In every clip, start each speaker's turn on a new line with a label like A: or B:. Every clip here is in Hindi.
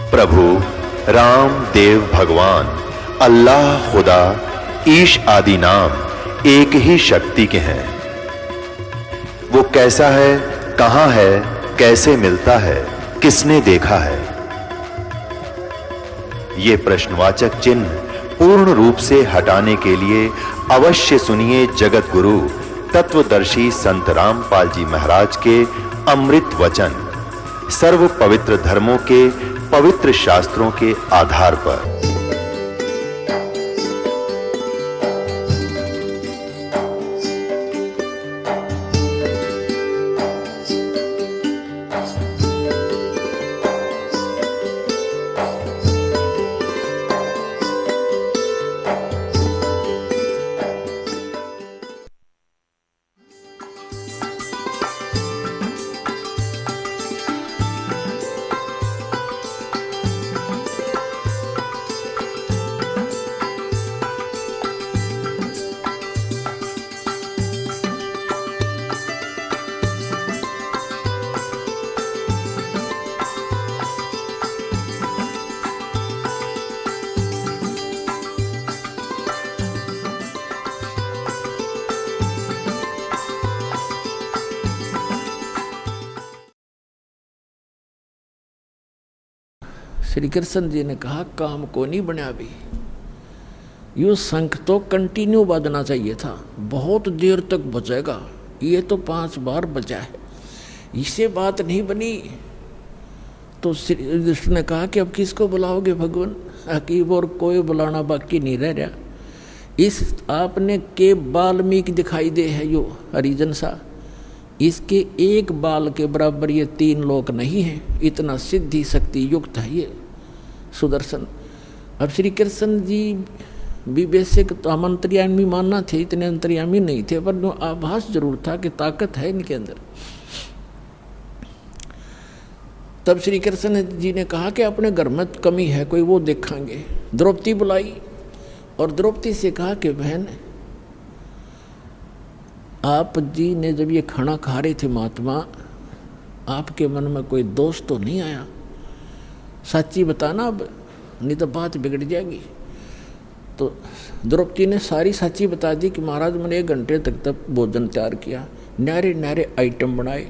A: प्रभु राम देव भगवान अल्लाह खुदा ईश आदि नाम एक ही शक्ति के हैं। वो कैसा है, कहां है, कैसे मिलता है, किसने देखा है? ये प्रश्नवाचक चिन्ह पूर्ण रूप से हटाने के लिए अवश्य सुनिए जगत गुरु तत्वदर्शी संत रामपाल जी महाराज के अमृत वचन सर्व पवित्र धर्मों के पवित्र शास्त्रों के आधार पर।
B: श्री कृष्ण जी ने कहा काम को नहीं बना भी, यो शंख तो कंटिन्यू बजना चाहिए था, बहुत देर तक बजेगा, ये तो 5 बार बजा है, इससे बात नहीं बनी। तो श्री कृष्ण ने कहा कि अब किसको बुलाओगे भगवान, अकीब और कोई बुलाना बाकी नहीं रह रहा। इस आपने के वाल्मीकि दिखाई दे है यो हरिजन सा, इसके एक बाल के बराबर ये 3 लोक नहीं है, इतना सिद्धि शक्ति युक्त है ये सुदर्शन। अब श्री कृष्ण जी भी बेसिक तो हम अंतर्यामी मानना थे, इतने अंतर्यामी नहीं थे, पर आभास जरूर था कि ताकत है इनके अंदर। तब श्री कृष्ण जी ने कहा कि अपने घर में कमी है कोई, वो देखेंगे। द्रौपदी बुलाई और द्रौपदी से कहा कि बहन, आप जी ने जब ये खाना खा रहे थे महात्मा, आपके मन में कोई दोष तो नहीं आया? सच्ची बताना, अब नहीं तो बात बिगड़ जाएगी। तो द्रौपदी ने सारी सच्ची बता दी कि महाराज मैंने 1 घंटे तक भोजन तैयार किया, न्यारे न्यारे आइटम बनाए,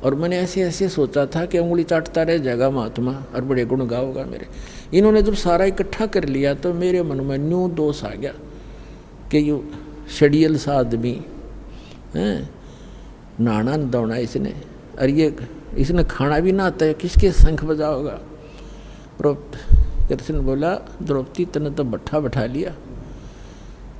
B: और मैंने ऐसे ऐसे सोचा था कि उंगली चाटता रह जाएगा महात्मा और बड़े गुण गाओगा मेरे। इन्होंने जब सारा इकट्ठा कर लिया तो मेरे मन में न्यू दोष आ गया कि यू शेडियल सा आदमी हैं, नहाना न दौड़ना इसने, और ये इसने खाना भी ना आता है, किसके शंख बजाओगा? कृष्ण बोला, द्रौपदी तने तो भट्ठा बैठा लिया,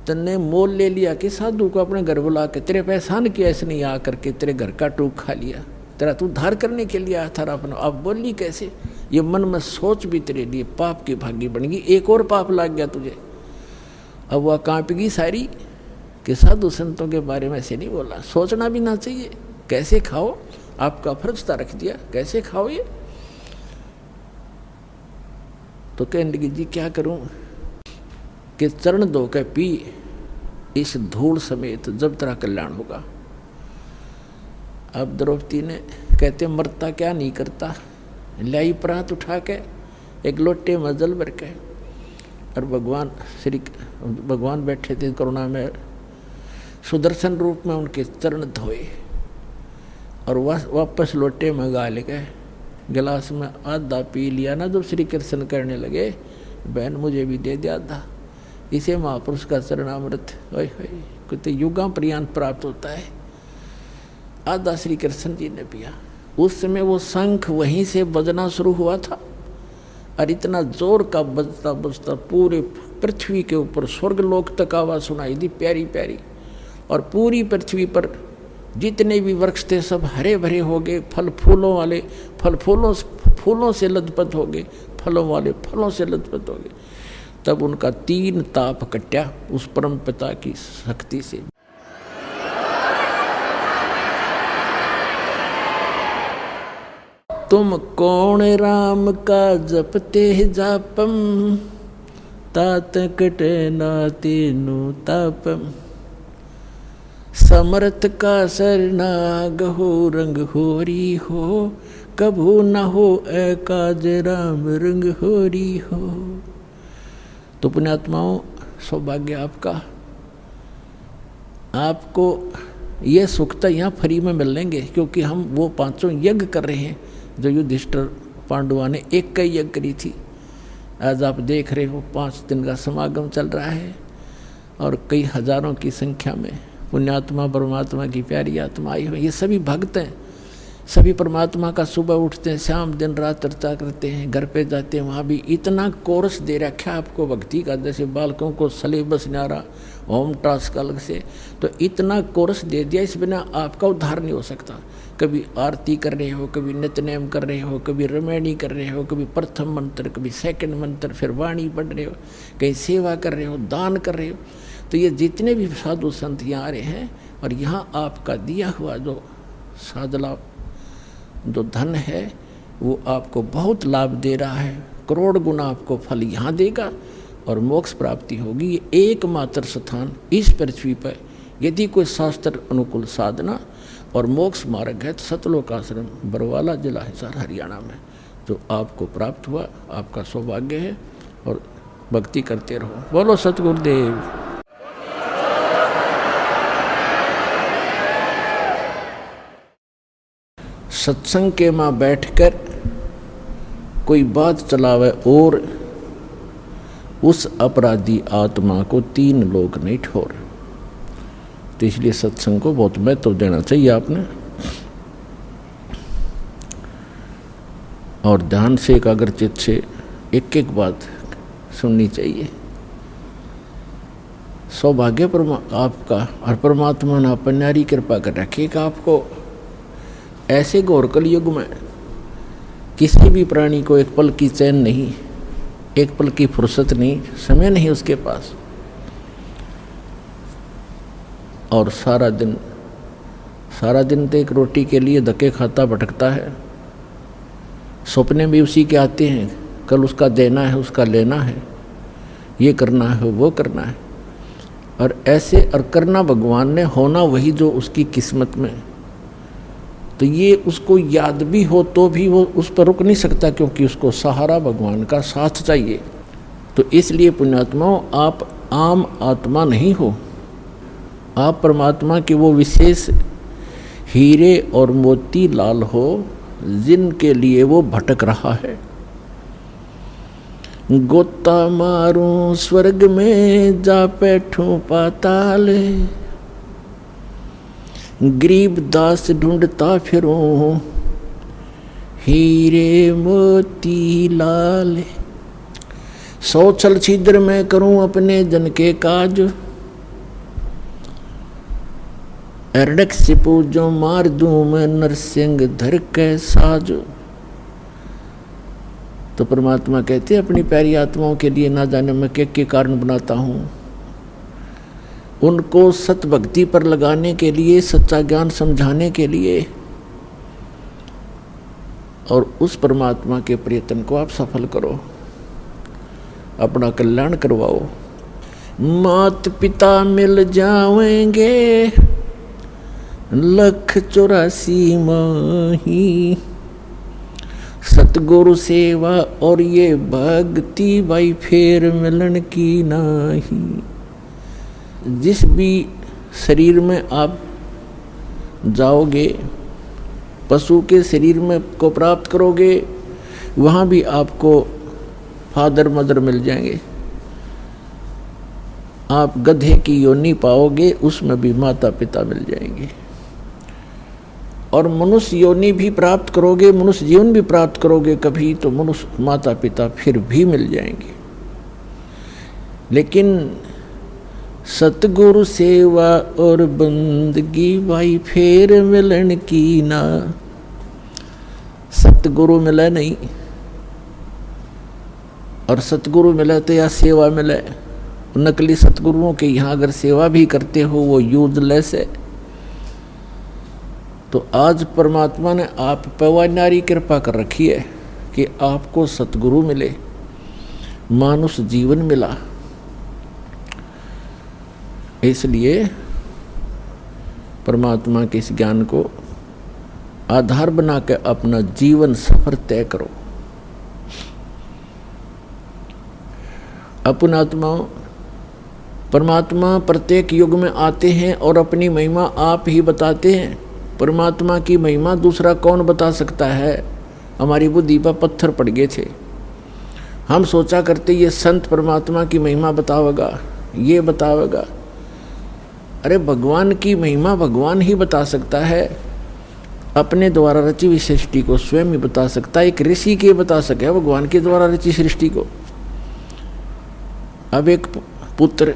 B: तने मोल ले लिया कि साधु को अपने घर बुला के तेरे पे एहसान किया इसने, यहाँ करके तेरे घर का टूक खा लिया, तेरा तू उद्धार करने के लिए आया था अपना। अब बोली कैसे? ये मन में सोच भी तेरे लिए पाप की भागी बन गई, एक और पाप लग गया तुझे। अब वह कांपेगी सारी कि साधु संतों के बारे में ऐसे नहीं बोला, सोचना भी ना चाहिए, कैसे खाओ, आपका फर्ज था रख दिया, कैसे खाओ ये? तो कहने लगी जी क्या करूं कि चरण धो के पी इस धूल समेत, जब तेरा कल्याण होगा। अब द्रौपदी ने कहते मरता क्या नहीं करता, लाई प्रात उठा के एक लोटे में जल भर के, और भगवान बैठे थे करुणा में, सुदर्शन रूप में उनके चरण धोए और वापस लोटे में गाल गए, गिलास में आधा पी लिया ना। जब श्री कृष्ण करने लगे, बहन मुझे भी दे दिया आधा, इसे महापुरुष का चरणामृत कितने युगा पर्यंत प्राप्त होता है। आधा श्री कृष्ण जी ने पिया। उस समय वो शंख वहीं से बजना शुरू हुआ था, और इतना जोर का बजता बजता पूरे पृथ्वी के ऊपर स्वर्गलोक तक आवाज सुनाई दी प्यारी प्यारी, और पूरी पृथ्वी पर जितने भी वृक्ष थे सब हरे भरे हो गए, फल फूलों वाले फूलों से लदपत हो गए, फलों वाले फलों से लदपत हो गए। तब उनका 3 ताप कट्या उस परम पिता की शक्ति से। तुम कौन राम का जपते जापम, तात कटे ना तीनु तापम। समर्थ का सरनाग हो, रंग होरी हो, कभू न हो एकाज राम रंग होरी हो। तो पुण्यात्माओं, सौभाग्य आपका, आपको ये सुख तो यहाँ फ्री में मिल लेंगे, क्योंकि हम वो पांचों यज्ञ कर रहे हैं जो युधिष्ठिर पांडुआ ने एक कई यज्ञ करी थी। आज आप देख रहे हो 5 दिन का समागम चल रहा है और कई हजारों की संख्या में पुण्यात्मा परमात्मा की प्यारी आत्मा आई हो। ये सभी भक्त हैं, सभी परमात्मा का सुबह उठते हैं, शाम दिन रात चर्चा करते हैं, घर पे जाते हैं, वहाँ भी इतना कोर्स दे रखा है आपको भक्ति का, जैसे बालकों को सलेबस न्यारा होम टास्क अलग से, तो इतना कोर्स दे दिया, इस बिना आपका उद्धार नहीं हो सकता। कभी आरती कर रहे हो, कभी नित्यनेम कर रहे हो, कभी रमैनी कर रहे हो, कभी प्रथम मंत्र, कभी सेकंड मंत्र, फिर वाणी पढ़ रहे हो, कहीं सेवा कर रहे हो, दान कर रहे हो। तो ये जितने भी साधु संत यहाँ आ रहे हैं, और यहाँ आपका दिया हुआ जो साधला जो धन है वो आपको बहुत लाभ दे रहा है, करोड़ गुना आपको फल यहाँ देगा और मोक्ष प्राप्ति होगी। ये एकमात्र स्थान इस पृथ्वी पर यदि कोई शास्त्र अनुकूल साधना और मोक्ष मार्ग है तो सतलोक आश्रम बरवाला जिला हिसार हरियाणा में जो आपको प्राप्त हुआ, आपका सौभाग्य है। और भक्ति करते रहो। बोलो सतगुरुदेव। सत्संग के माँ बैठकर कोई बात चलावे और उस अपराधी आत्मा को 3 लोग नहीं ठोर। तो इसलिए सत्संग को बहुत महत्व देना चाहिए आपने, और ध्यान से एकाग्रचित से एक एक बात सुननी चाहिए। सौभाग्य आपका, और परमात्मा ने अपनी कृपा कर रखेगा आपको। ऐसे घोर कलयुग में किसी भी प्राणी को एक पल की चैन नहीं, एक पल की फुर्सत नहीं, समय नहीं उसके पास, और सारा दिन तो एक रोटी के लिए धक्के खाता भटकता है। सपने भी उसी के आते हैं, कल उसका देना है, उसका लेना है, ये करना है, वो करना है, और ऐसे और करना भगवान ने, होना वही जो उसकी किस्मत में। तो ये उसको याद भी हो तो भी वो उस पर रुक नहीं सकता, क्योंकि उसको सहारा भगवान का साथ चाहिए। तो इसलिए पुण्यात्माओं, आप आम आत्मा नहीं हो, आप परमात्मा के वो विशेष हीरे और मोती लाल हो जिनके लिए वो भटक रहा है। गोता मारूं स्वर्ग में, जा बैठूं पाताल, गरीब दास ढूंढता फिरूं हीरे मोती लाल। 100 छल छिद्र में करूं अपने जन के काज, अरडक से पूजो मार दूं मैं नरसिंह धर के साज। तो परमात्मा कहते हैं अपनी प्यारी आत्माओं के लिए ना जाने मैं के कारण बनाता हूँ, उनको सत भक्ति पर लगाने के लिए, सच्चा ज्ञान समझाने के लिए, और उस परमात्मा के प्रयत्न को आप सफल करो, अपना कल्याण करवाओ। मात पिता मिल जाएंगे 184 माही, सतगुरु सेवा और ये भक्ति भाई फेर मिलन की नाही। जिस भी शरीर में आप जाओगे, पशु के शरीर में को प्राप्त करोगे, वहाँ भी आपको फादर मदर मिल जाएंगे। आप गधे की योनि पाओगे, उसमें भी माता पिता मिल जाएंगे। और मनुष्य योनि भी प्राप्त करोगे, मनुष्य जीवन भी प्राप्त करोगे कभी, तो मनुष्य माता पिता फिर भी मिल जाएंगे। लेकिन सतगुरु सेवा और बंदगी भाई फेर मिलन की ना। सतगुरु मिले नहीं, और सतगुरु मिले तो या सेवा मिले। नकली सतगुरुओं के यहाँ अगर सेवा भी करते हो वो यूजलेस है। तो आज परमात्मा ने आप पर नारी कृपा कर रखी है कि आपको सतगुरु मिले, मानुष जीवन मिला। इसलिए परमात्मा के इस ज्ञान को आधार बना के अपना जीवन सफर तय करो। अपन आत्माओं, परमात्मा प्रत्येक युग में आते हैं और अपनी महिमा आप ही बताते हैं। परमात्मा की महिमा दूसरा कौन बता सकता है? हमारी बुद्धि पर पत्थर पड़ गए थे। हम सोचा करते ये संत परमात्मा की महिमा बतावेगा, ये बतावेगा। अरे भगवान की महिमा भगवान ही बता सकता है। अपने द्वारा रची हुई सृष्टि को स्वयं ही बता सकता है। एक ऋषि के बता सके भगवान के द्वारा रची सृष्टि को। अब एक पुत्र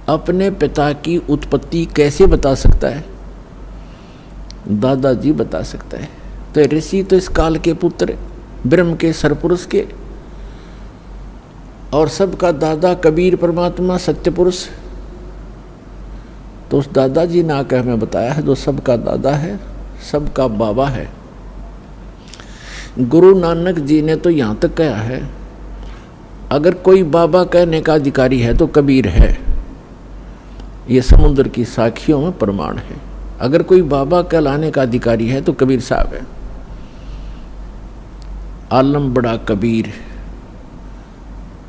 B: अपने पिता की उत्पत्ति कैसे बता सकता है? दादाजी बता सकता है। तो ऋषि तो इस काल के पुत्र, ब्रह्म के सरपुरुष के, और सबका दादा कबीर परमात्मा सत्य पुरुष। तो उस दादाजी ने आकर हमें बताया है जो सबका दादा है, सबका बाबा है। गुरु नानक जी ने तो यहाँ तक कहा है, अगर कोई बाबा कहने का अधिकारी है तो कबीर है। ये समुद्र की साखियों में प्रमाण है। अगर कोई बाबा कहलाने का अधिकारी है तो कबीर साहब है। आलम बड़ा कबीर।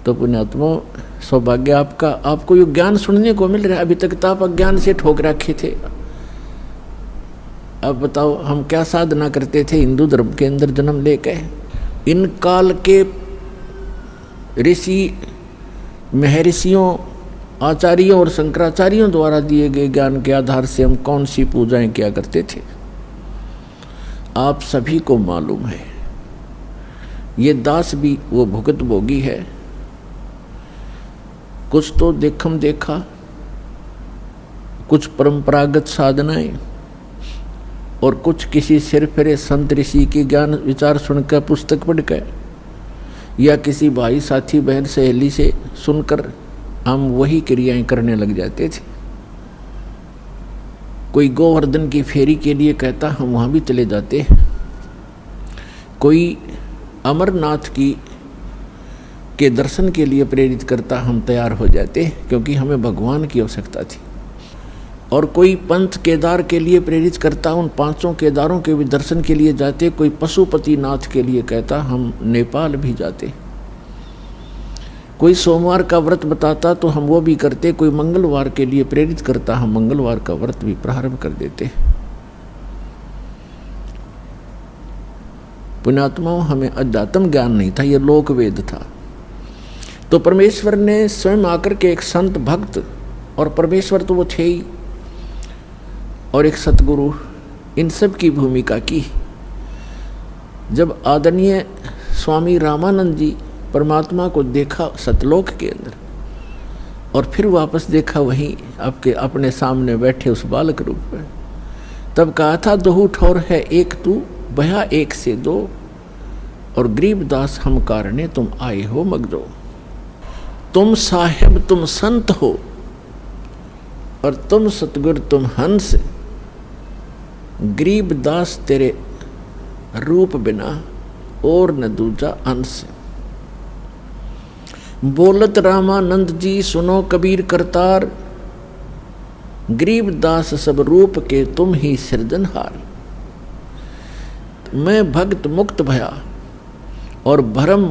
B: तो पुण्यात्मा, सौभाग्य आपका, आपको ये ज्ञान सुनने को मिल रहा है। अभी तक तो आप अज्ञान से ठोक रखे थे। अब बताओ हम क्या साधना करते थे हिंदू धर्म के अंदर जन्म लेके। इन काल के ऋषि, महर्षियों, आचार्यों और शंकराचार्यों द्वारा दिए गए ज्ञान के आधार से हम कौन सी पूजाएं किया करते थे, आप सभी को मालूम है। ये दास भी वो भुगत भोगी है। कुछ तो देखम देखा, कुछ परंपरागत साधनाएं, और कुछ किसी सिर फिरे संत ऋषि के ज्ञान विचार सुनकर, पुस्तक पढ़कर, या किसी भाई साथी बहन सहेली से सुनकर हम वही क्रियाएं करने लग जाते थे। कोई गोवर्धन की फेरी के लिए कहता, हम वहाँ भी चले जाते। कोई अमरनाथ के दर्शन के लिए प्रेरित करता, हम तैयार हो जाते, क्योंकि हमें भगवान की आवश्यकता थी। और कोई पंथ केदार के लिए प्रेरित करता, उन 5 केदारों के भी दर्शन के लिए जाते। कोई पशुपतिनाथ के लिए कहता, हम नेपाल भी जाते। कोई सोमवार का व्रत बताता तो हम वो भी करते। कोई मंगलवार के लिए प्रेरित करता, हम मंगलवार का व्रत भी प्रारंभ कर देते। पुण्यात्माओं, हमें अध्यात्म ज्ञान नहीं था, ये लोक वेद था। तो परमेश्वर ने स्वयं आकर के एक संत भक्त, और परमेश्वर तो वो थे ही, और एक सतगुरु, इन सब की भूमिका की। जब आदरणीय स्वामी रामानंद जी परमात्मा को देखा सतलोक के अंदर, और फिर वापस देखा वहीं आपके अपने सामने बैठे उस बालक रूप में, तब कहा था, दोहू ठौर है एक तू, भया एक से दो, और गरीबदास हम कारणे तुम आए हो मगदो। तुम साहेब तुम संत हो, और तुम सतगुर तुम हंस, गरीबदास तेरे रूप बिना और न दूजा अंश। बोलत रामानंद जी सुनो कबीर करतार, गरीबदास सब रूप के तुम ही सृजनहार। मैं भक्त मुक्त भया और भरम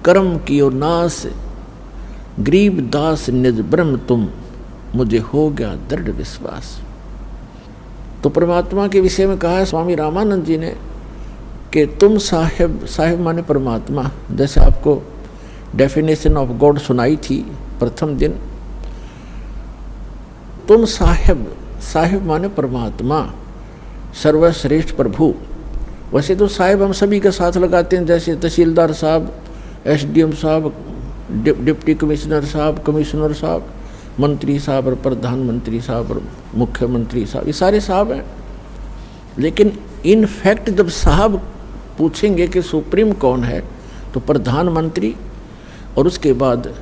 B: कर्म कियो नाश, गरीबदास निज ब्रह्म तुम मुझे हो गया दृढ़ विश्वास। तो परमात्मा के विषय में कहा है स्वामी रामानंद जी ने कि तुम साहेब, साहेब माने परमात्मा, जैसे आपको डेफिनेशन ऑफ गॉड सुनाई थी प्रथम दिन। तुम साहेब, साहेब माने परमात्मा, सर्वश्रेष्ठ प्रभु। वैसे तो साहेब हम सभी के साथ लगाते हैं, जैसे तहसीलदार साहब, एसडीएम साहब, डिप्टी कमिश्नर साहब, कमिश्नर साहब, मंत्री साहब और प्रधानमंत्री साहब और मुख्यमंत्री साहब, ये सारे साहब हैं। लेकिन इन फैक्ट जब साहब पूछेंगे कि सुप्रीम कौन है, तो प्रधानमंत्री और उसके बाद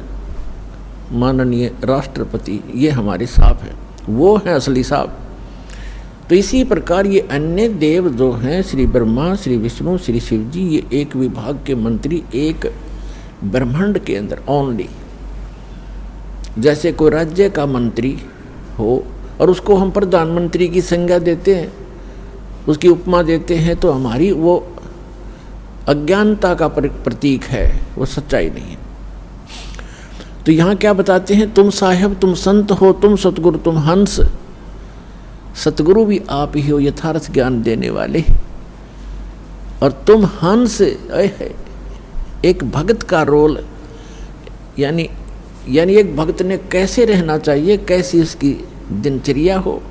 B: माननीय राष्ट्रपति, ये हमारे साहब हैं, वो हैं असली साहब। तो इसी प्रकार ये अन्य देव जो हैं, श्री ब्रह्मा, श्री विष्णु, श्री शिव जी, ये एक विभाग के मंत्री एक ब्रह्मांड के अंदर ओनली। जैसे कोई राज्य का मंत्री हो और उसको हम प्रधानमंत्री की संज्ञा देते हैं, उसकी उपमा देते हैं, तो हमारी वो अज्ञानता का प्रतीक है, वो सच्चाई नहीं है। तो यहाँ क्या बताते हैं, तुम साहेब तुम संत हो, तुम सतगुरु तुम हंस। सतगुरु भी आप ही हो, यथार्थ ज्ञान देने वाले, और तुम हंस। एक भक्त का रोल, यानी एक भक्त ने कैसे रहना चाहिए, कैसी उसकी दिनचर्या हो,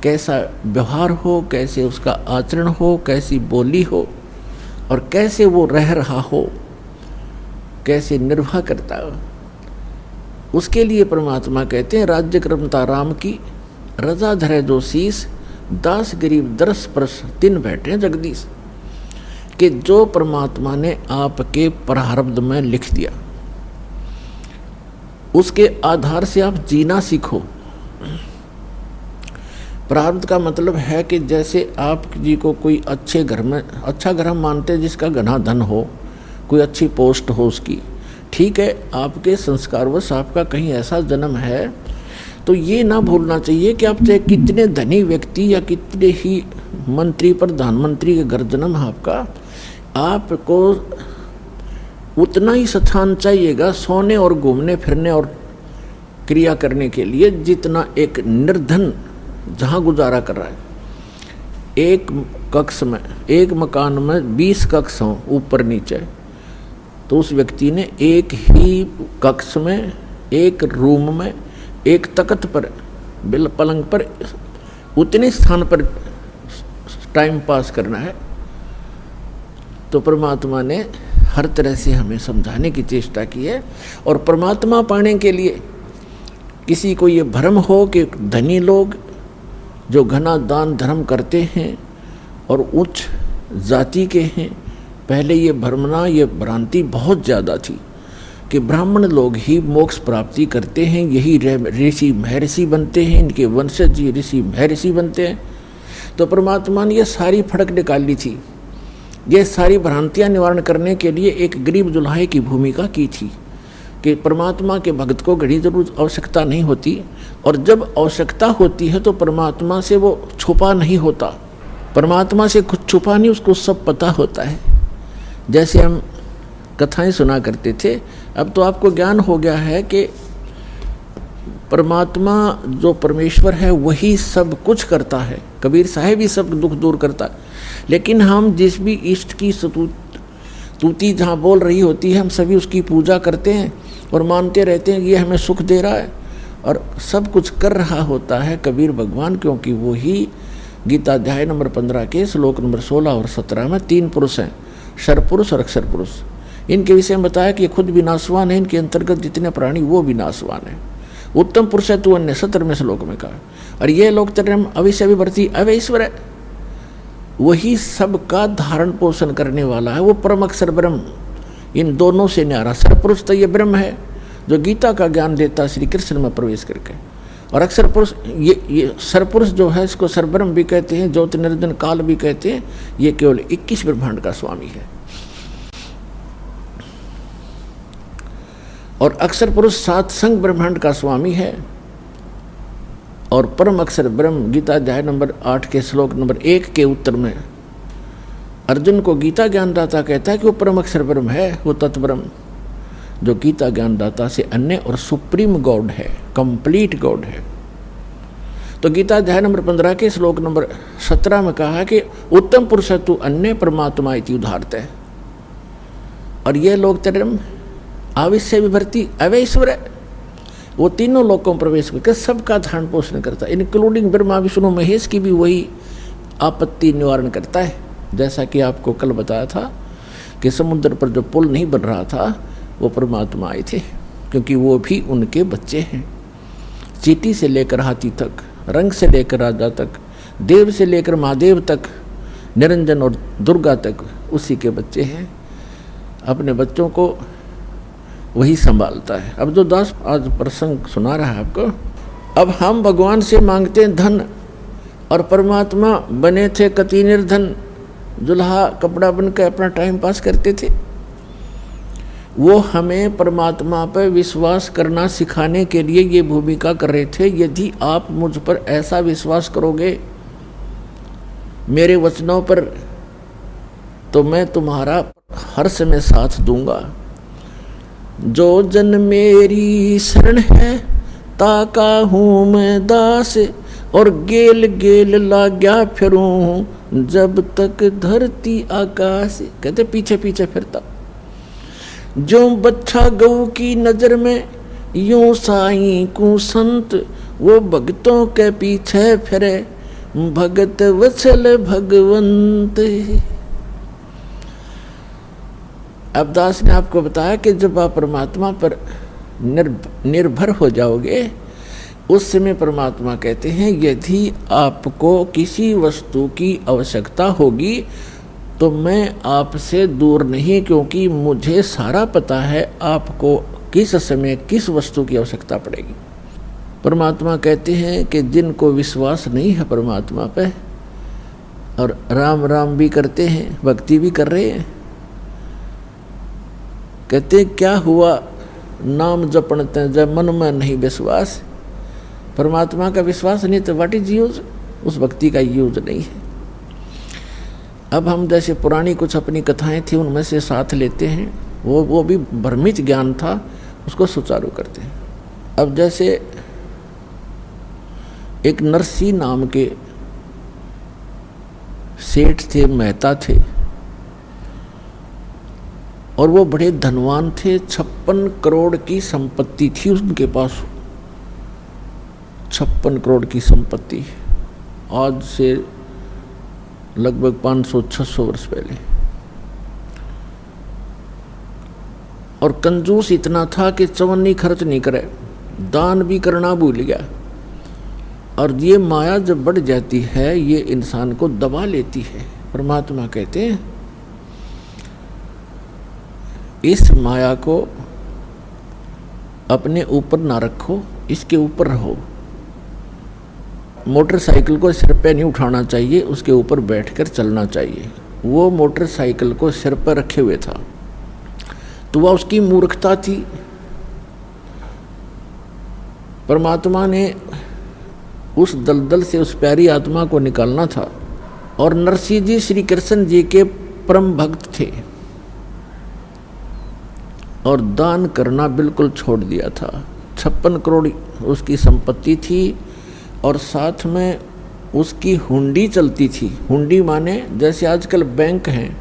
B: कैसा व्यवहार हो, कैसे उसका आचरण हो, कैसी बोली हो, और कैसे वो रह रहा हो, कैसे निर्वाह करता हो, उसके लिए परमात्मा कहते हैं राज्य क्रमता राम की, रजा धरे जो शीस, दास गरीब दरस परस तिन बैठे जगदीश। कि जो परमात्मा ने आपके प्रारब्ध में लिख दिया, उसके आधार से आप जीना सीखो। प्रारब्ध का मतलब है कि जैसे आप जी को कोई अच्छे घर में, अच्छा घर हम मानते हैं जिसका घना धन हो, कोई अच्छी पोस्ट हो उसकी, ठीक है, आपके संस्कारवश आपका कहीं ऐसा जन्म है, तो ये ना भूलना चाहिए कि आप चाहे कितने धनी व्यक्ति या कितने ही मंत्री प्रधानमंत्री के घर जन्म आपका, आपको उतना ही स्थान चाहिएगा सोने और घूमने फिरने और क्रिया करने के लिए जितना एक निर्धन जहाँ गुजारा कर रहा है। एक कक्ष में, एक मकान में 20 कक्ष हों ऊपर नीचे, तो उस व्यक्ति ने एक ही कक्ष में, एक रूम में, एक तख्त पर, बिल पलंग पर, उतने स्थान पर टाइम पास करना है। तो परमात्मा ने हर तरह से हमें समझाने की चेष्टा की है। और परमात्मा पाने के लिए किसी को ये भ्रम हो कि धनी लोग जो घना दान धर्म करते हैं और उच्च जाति के हैं, पहले ये भ्रमना, ये भ्रांति बहुत ज़्यादा थी कि ब्राह्मण लोग ही मोक्ष प्राप्ति करते हैं, यही ऋषि महर्षि बनते हैं, इनके वंशज ही ऋषि महर्षि बनते हैं। तो परमात्मा ने ये सारी फड़क निकाली थी, ये सारी भ्रांतियाँ निवारण करने के लिए एक गरीब जुल्हे की भूमिका की थी कि परमात्मा के भक्त को घड़ी जरूर आवश्यकता नहीं होती, और जब आवश्यकता होती है तो परमात्मा से वो छुपा नहीं होता, परमात्मा से कुछ छुपा नहीं, उसको सब पता होता है। जैसे हम कथाएं सुना करते थे, अब तो आपको ज्ञान हो गया है कि परमात्मा जो परमेश्वर है वही सब कुछ करता है, कबीर साहब ही सब दुख दूर करता है। लेकिन हम जिस भी इष्ट की स्तुति जहाँ बोल रही होती है, हम सभी उसकी पूजा करते हैं और मानते रहते हैं कि ये हमें सुख दे रहा है और सब कुछ कर रहा होता है कबीर भगवान, क्योंकि वो ही गीता अध्याय नंबर 15 के श्लोक नंबर 16 और 17 में 3 पुरुष हैं, शरपुरुष और अक्षर पुरुष। इनके विषय में बताया कि ये खुद विनाशवान है, इनके अंतर्गत जितने प्राणी वो विनाशवान है। उत्तम पुरुष है तू अन्य 17वें श्लोक में कहा। और ये लोग तरम अविश्य विवर्ती अवैश्वर है, वही सबका धारण पोषण करने वाला है, वो परम अक्षर ब्रह्म। इन दोनों से न्यारा सरपुरुष तो ये ब्रह्म है जो गीता का ज्ञान देता श्री कृष्ण में प्रवेश करके, और अक्षर पुरुष ये सरपुरुष जो है, इसको सरब्रह्म भी कहते हैं, ज्योति निरंजन काल भी कहते हैं। ये केवल 21 ब्रह्मांड का स्वामी है। और अक्षर पुरुष 7 संग ब्रह्मांड का स्वामी है। और परम अक्षर ब्रह्म गीता अध्याय नंबर 8 के श्लोक नंबर 1 के उत्तर में अर्जुन को गीता ज्ञानदाता कहता है कि वो परम अक्षर ब्रह्म है, वो तत्ब्रह्म जो गीता ज्ञानदाता से अन्य और सुप्रीम गॉड है, कंप्लीट गॉड है। तो गीता अध्याय नंबर 15 के श्लोक नंबर 17 में कहा कि उत्तम पुरुष तु अन्य परमात्मा इति उदाहरत है। और ये लोग तरम आविश्य विभर्ती अवैश्वर है, वो तीनों लोकों में प्रवेश करके सबका धारण पोषण करता है, इंक्लूडिंग ब्रह्मा विष्णु महेश की भी वही आपत्ति निवारण करता है। जैसा कि आपको कल बताया था कि समुद्र पर जो पुल नहीं बन रहा था वो परमात्मा आए थे, क्योंकि वो भी उनके बच्चे हैं। चींटी से लेकर हाथी तक, रंग से लेकर राजा तक, देव से लेकर महादेव तक, निरंजन और दुर्गा तक उसी के बच्चे हैं। अपने बच्चों को वही संभालता है। अब जो दास आज प्रसंग सुना रहा है आपको, अब हम भगवान से मांगते हैं धन, और परमात्मा बने थे कति निर्धन, जुल्हा कपड़ा बन के अपना टाइम पास करते थे। वो हमें परमात्मा पर विश्वास करना सिखाने के लिए ये भूमिका कर रहे थे। यदि आप मुझ पर ऐसा विश्वास करोगे, मेरे वचनों पर, तो मैं तुम्हारा हर समय साथ दूंगा। जो जन मेरी शरण है, ताका हूँ मैं दास, और गेल गेल लाग्या फिरूं, जब तक धरती आकाश। कहते पीछे पीछे फिरता, जो बच्चा गऊ की नजर में, यूं साईं को संत, वो भक्तों के पीछे फिरे, भगत वत्सल भगवंत। अब दास ने आपको बताया कि जब आप परमात्मा पर निर्भर हो जाओगे, उस समय परमात्मा कहते हैं यदि आपको किसी वस्तु की आवश्यकता होगी तो मैं आपसे दूर नहीं, क्योंकि मुझे सारा पता है आपको किस समय किस वस्तु की आवश्यकता पड़ेगी। परमात्मा कहते हैं कि जिनको विश्वास नहीं है परमात्मा पे, और राम राम भी करते हैं, भक्ति भी कर रहे हैं, कहते क्या हुआ नाम जपणते जब मन में नहीं विश्वास। परमात्मा का विश्वास नहीं तो व्हाट इज यूज, उस भक्ति का यूज नहीं है। अब हम जैसे पुरानी कुछ अपनी कथाएं थी उनमें से साथ लेते हैं, वो भी भ्रमित ज्ञान था, उसको सुचारू करते हैं। अब जैसे एक नरसी नाम के सेठ थे, मेहता थे, और वो बड़े धनवान थे। 56 करोड़ की संपत्ति थी उनके पास, 56 करोड़ की संपत्ति, आज से लगभग 500-600 वर्ष पहले। और कंजूस इतना था कि चवन्नी खर्च नहीं करे, दान भी करना भूल गया। और ये माया जब बढ़ जाती है, ये इंसान को दबा लेती है। परमात्मा कहते हैं इस माया को अपने ऊपर ना रखो, इसके ऊपर रहो। मोटरसाइकिल को सिर पे नहीं उठाना चाहिए, उसके ऊपर बैठकर चलना चाहिए। वो मोटरसाइकिल को सिर पर रखे हुए था, तो वह उसकी मूर्खता थी। परमात्मा ने उस दलदल से उस प्यारी आत्मा को निकालना था। और नरसिंह जी श्री कृष्ण जी के परम भक्त थे, और दान करना बिल्कुल छोड़ दिया था। 56 करोड़ उसकी संपत्ति थी, और साथ में उसकी हुंडी चलती थी। हुंडी माने जैसे आजकल बैंक हैं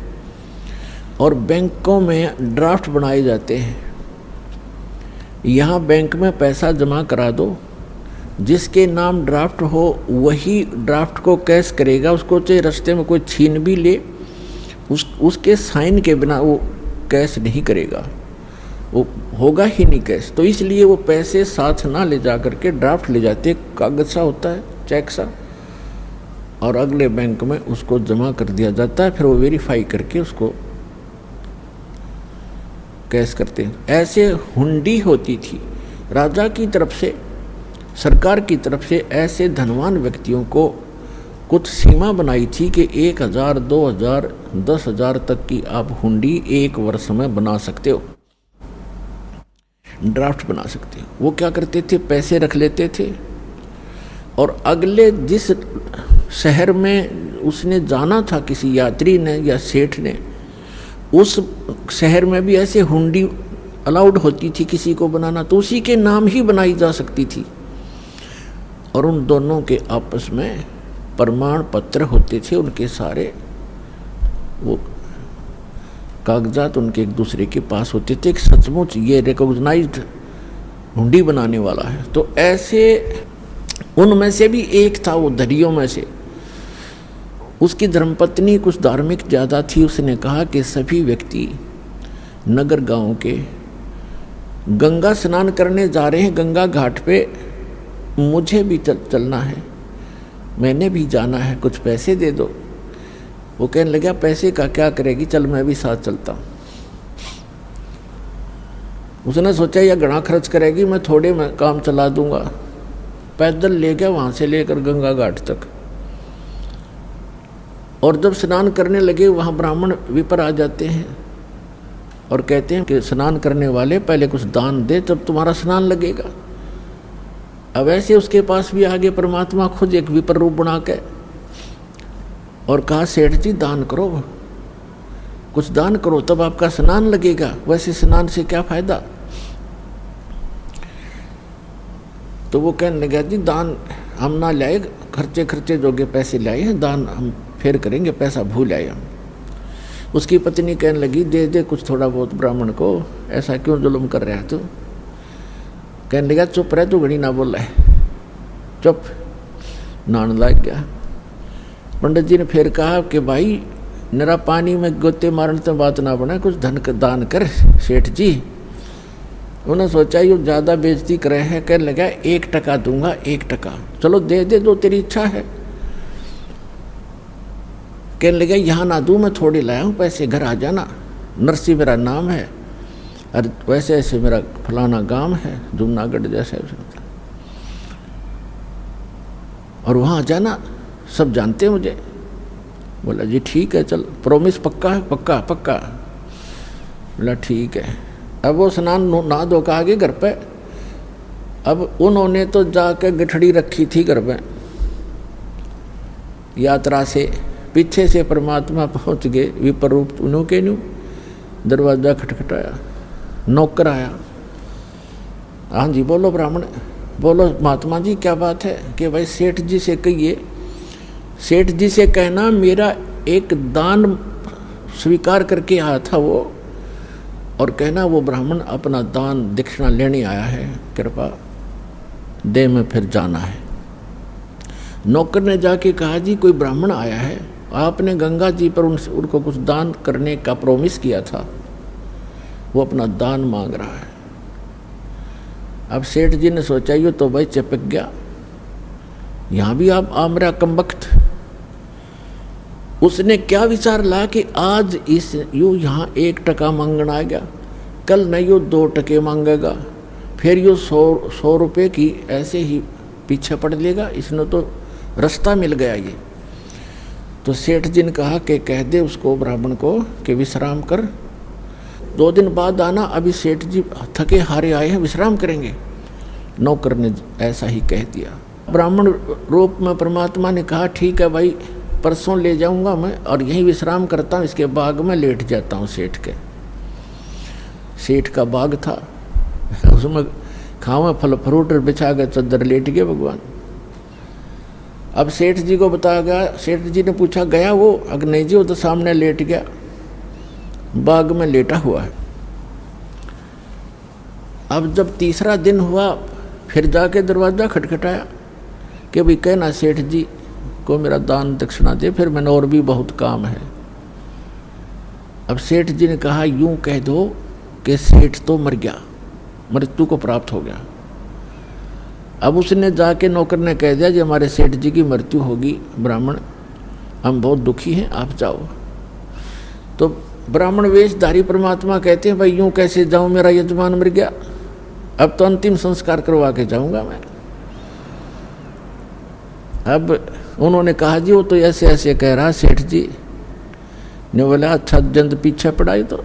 B: और बैंकों में ड्राफ्ट बनाए जाते हैं। यहाँ बैंक में पैसा जमा करा दो, जिसके नाम ड्राफ्ट हो वही ड्राफ्ट को कैश करेगा। उसको चाहे रास्ते में कोई छीन भी ले, उसके साइन के बिना वो कैश नहीं करेगा, वो होगा ही नहीं कैश। तो इसलिए वो पैसे साथ ना ले जा करके ड्राफ्ट ले जाते, कागज सा होता है, चेक सा, और अगले बैंक में उसको जमा कर दिया जाता है। फिर वो वेरीफाई करके उसको कैश करते हैं। ऐसे हुंडी होती थी राजा की तरफ से, सरकार की तरफ से। ऐसे धनवान व्यक्तियों को कुछ सीमा बनाई थी कि 1000, 2000, 10,000 तक की आप हुंडी एक वर्ष में बना सकते हो, ड्राफ्ट बना सकते हो। वो क्या करते थे, पैसे रख लेते थे, और अगले जिस शहर में उसने जाना था, किसी यात्री ने या सेठ ने, उस शहर में भी ऐसे हुंडी अलाउड होती थी किसी को बनाना, तो उसी के नाम ही बनाई जा सकती थी। और उन दोनों के आपस में प्रमाण पत्र होते थे, उनके सारे वो कागजात उनके एक दूसरे के पास होते थे कि सचमुच ये रिकॉग्नाइज्ड हुंडी बनाने वाला है। तो ऐसे उनमें से भी एक था, वो दरियों में से, उसकी धर्मपत्नी कुछ धार्मिक ज़्यादा थी। उसने कहा कि सभी व्यक्ति नगर गांव के गंगा स्नान करने जा रहे हैं, गंगा घाट पे, मुझे भी चलना है, मैंने भी जाना है, कुछ पैसे दे दो। वो कहने लगा पैसे का क्या करेगी, चल मैं भी साथ चलता हूँ। उसने सोचा यह घना खर्च करेगी, मैं थोड़े में काम चला दूंगा। पैदल ले गया वहाँ से लेकर गंगा घाट तक। और जब स्नान करने लगे, वहाँ ब्राह्मण विपर आ जाते हैं, और कहते हैं कि स्नान करने वाले पहले कुछ दान दे तब तुम्हारा स्नान लगेगा। अब ऐसे उसके पास भी आगे परमात्मा खुद एक विपर रूप बना के और कहा सेठ जी दान करो, कुछ दान करो तब आपका स्नान लगेगा, वैसे स्नान से क्या फायदा। तो वो कहने लगा जी दान हम ना लाए, खर्चे जोगे पैसे लाए हैं, दान हम फिर करेंगे, पैसा भूल आए हम। उसकी पत्नी कहने लगी दे दे कुछ थोड़ा बहुत ब्राह्मण को, ऐसा क्यों जुल्म कर रहा है तू। कहने लगा चुप रह तू, घड़ी ना बोल रहा है, चुप। नान लग गया। पंडित जी ने फिर कहा कि भाई नरा पानी में गोते मारने तो बात ना बना, कुछ धन का दान कर सेठ जी। उन्होंने सोचा ये ज़्यादा बेइज्जती करे है, कहने लगा 1% दूंगा, 1%। चलो दे दे जो तेरी इच्छा है। कहने लगा यहाँ ना दूँ, मैं थोड़ी लाया हूँ पैसे, घर आ जाना, नरसी मेरा नाम है, और वैसे ऐसे मेरा फलाना गांव है जूनागढ़ जैसे, और वहाँ जाना, सब जानते हैं मुझे। बोला जी ठीक है चल, प्रॉमिस पक्का है? पक्का पक्का। बोला ठीक है। अब वो स्नान ना धो के आगे घर पे। अब उन्होंने तो जाकर गठड़ी रखी थी घर पे, यात्रा से पीछे से परमात्मा पहुंच गए विपर रूप उन्हों के न्यू। दरवाजा खटखटाया, नौकर आया। हाँ जी बोलो ब्राह्मण, बोलो महात्मा जी क्या बात है। कि भाई सेठ जी से कहिए, सेठ जी से कहना मेरा एक दान स्वीकार करके आया था वो, और कहना वो ब्राह्मण अपना दान दक्षिणा लेने आया है, कृपा दे में फिर जाना है। नौकर ने जाके कहा जी कोई ब्राह्मण आया है, आपने गंगा जी पर उनको कुछ दान करने का प्रॉमिस किया था, वो अपना दान मांग रहा है। अब सेठ जी ने सोचा ये तो भाई चिपक गया, यहाँ भी आप आमरा कमबख्त। उसने क्या विचार ला कि आज इस यू यहाँ 1% मांगना आ गया, कल नहीं यो 2% मांगेगा, फिर यो 100 रुपये की ऐसे ही पीछे पड़ लेगा, इसने तो रास्ता मिल गया ये। तो सेठ जी ने कहा कि कह दे उसको ब्राह्मण को कि विश्राम कर, 2 दिन बाद आना, अभी सेठ जी थके हारे आए हैं, विश्राम करेंगे। नौकर ने ऐसा ही कह दिया। ब्राह्मण रूप में परमात्मा ने कहा ठीक है भाई, परसों ले जाऊंगा मैं और यहीं विश्राम करता हूँ, इसके बाग में लेट जाता हूँ सेठ के। सेठ का बाग था, उसमें खावा फल फ्रूट बिछा कर चद्दर लेट गए भगवान। अब सेठ जी को बताया गया, सेठ जी ने पूछा गया वो? अगर नहीं जी वो तो सामने लेट गया, बाग में लेटा हुआ है। अब जब तीसरा दिन हुआ फिर जाके दरवाज़ा खटखटाया कि भाई कहना सेठ जी को मेरा दान दक्षिणा दे, फिर मैंने और भी बहुत काम है। अब सेठ जी ने कहा यूं कह दो कि सेठ तो मर गया, मृत्यु को प्राप्त हो गया। अब उसने जाके नौकर ने कह दिया जी हमारे सेठ जी की मृत्यु होगी ब्राह्मण, हम बहुत दुखी हैं, आप जाओ। तो ब्राह्मण वेशधारी परमात्मा कहते हैं भाई यूं कैसे जाऊं, मेरा यजमान मर गया, अब तो अंतिम संस्कार करवा के जाऊंगा मैं। अब उन्होंने कहा जी वो तो ऐसे ऐसे कह रहा सेठ जी ने। बोला अच्छा जंद पीछे पड़ाई तो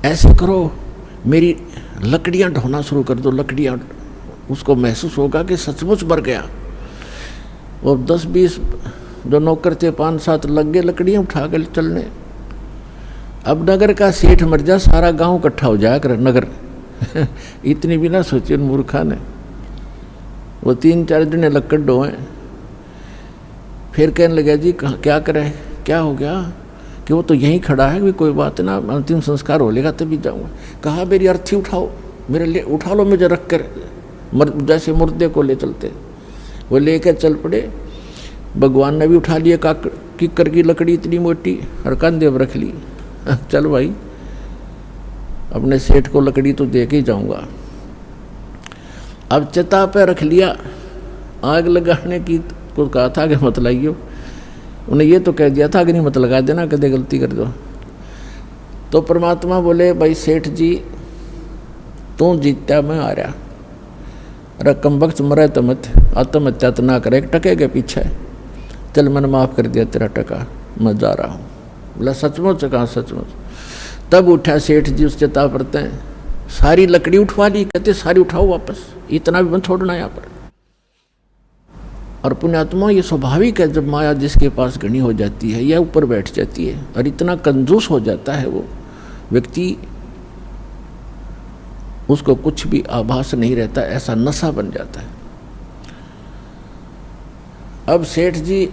B: ऐसे करो, मेरी लकड़ियां ढोना शुरू कर दो, लकड़ियां, उसको महसूस होगा कि सचमुच मर गया। और 10-20 जो नौकर थे 5-7 लग गए लकड़ियां उठा कर चलने। अब नगर का सेठ मर जा, सारा गांव इकट्ठा हो जाया कर नगर। इतनी भी ना सोचे मूर्खा ने। वो 3-4 जने लकड़ ढोए, फिर कहने लगा जी क्या करें, क्या हो गया? कि वो तो यहीं खड़ा है, भी कोई बात ना, अंतिम संस्कार हो लेगा तभी जाऊँगा। कहा मेरी अर्थी उठाओ, मेरे लिए उठा लो, मुझे रख कर जैसे मुर्दे को ले चलते। वो लेकर चल पड़े। भगवान ने भी उठा लिया किक्कर की लकड़ी इतनी मोटी और कंधे पर रख ली। चल भाई अपने सेठ को लकड़ी तो दे के ही जाऊँगा। अब चिता पे रख लिया, आग लगाने की को कहा था कि मत लाइयो, उन्हें ये तो कह दिया था कि नहीं मत लगा देना, कदे गलती कर दो। तो परमात्मा बोले भाई सेठ जी तू जीता मैं आ रहा, रकम वक्त मरे तो मत, आत्महत्या तो ना करे, टके के पीछे चल मैंने माफ़ कर दिया तेरा टका, मैं जा रहा हूँ। बोला सचमुच? कहाँ सचमुच? तब उठा सेठ जी, उस चेता पड़ते हैं, सारी लकड़ी उठवा ली, कहते सारी उठाओ वापस, इतना भी मत छोड़ना यहाँ पर। और पुण्यात्मा ये स्वाभाविक है, जब माया जिसके पास घनी हो जाती है या ऊपर बैठ जाती है और इतना कंजूस हो जाता है वो व्यक्ति, उसको कुछ भी आभास नहीं रहता, ऐसा नशा बन जाता है। अब सेठ जी